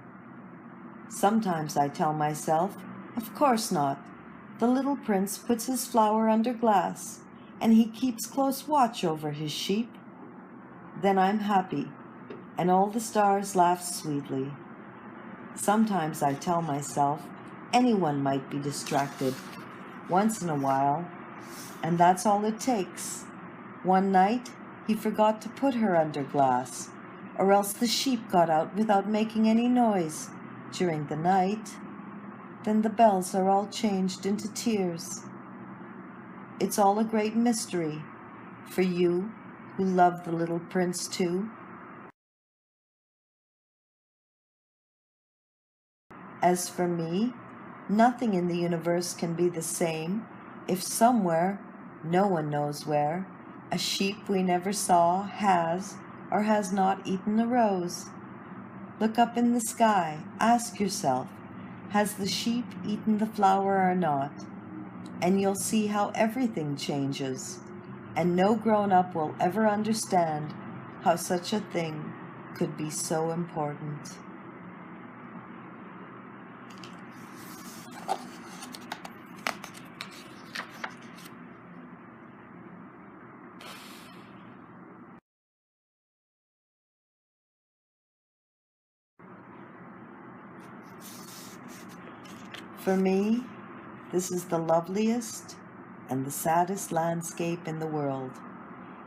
Sometimes I tell myself, of course not. The little prince puts his flour under glass, and he keeps close watch over his sheep. Then I'm happy, and all the stars laugh sweetly. Sometimes I tell myself, anyone might be distracted, once in a while, and that's all it takes. One night, he forgot to put her under glass, or else the sheep got out without making any noise during the night. Then the bells are all changed into tears. It's all a great mystery for you who love the little prince too. As for me, nothing in the universe can be the same if somewhere, no one knows where, a sheep we never saw has or has not eaten a rose. Look up in the sky, ask yourself, has the sheep eaten the flour or not? And you'll see how everything changes, and no grown-up will ever understand how such a thing could be so important. For me, this is the loveliest and the saddest landscape in the world.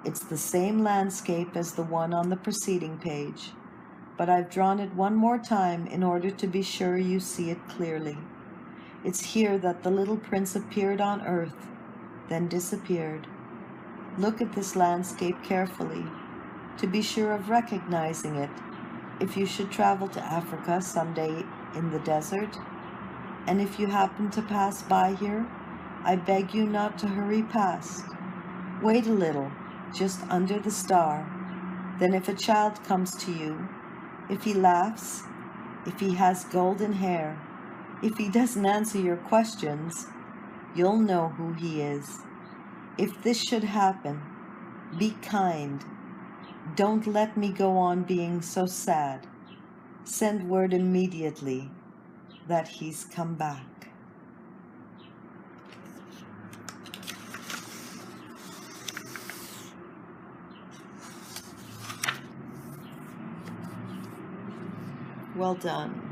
It's the same landscape as the one on the preceding page, but I've drawn it one more time in order to be sure you see it clearly. It's here that the little prince appeared on earth, then disappeared. Look at this landscape carefully, to be sure of recognizing it if you should travel to Africa someday in the desert. And if you happen to pass by here, I beg you not to hurry past. Wait a little, just under the star. Then if a child comes to you, if he laughs, if he has golden hair, if he doesn't answer your questions, you'll know who he is. If this should happen, be kind. Don't let me go on being so sad. Send word immediately that he's come back. Well done.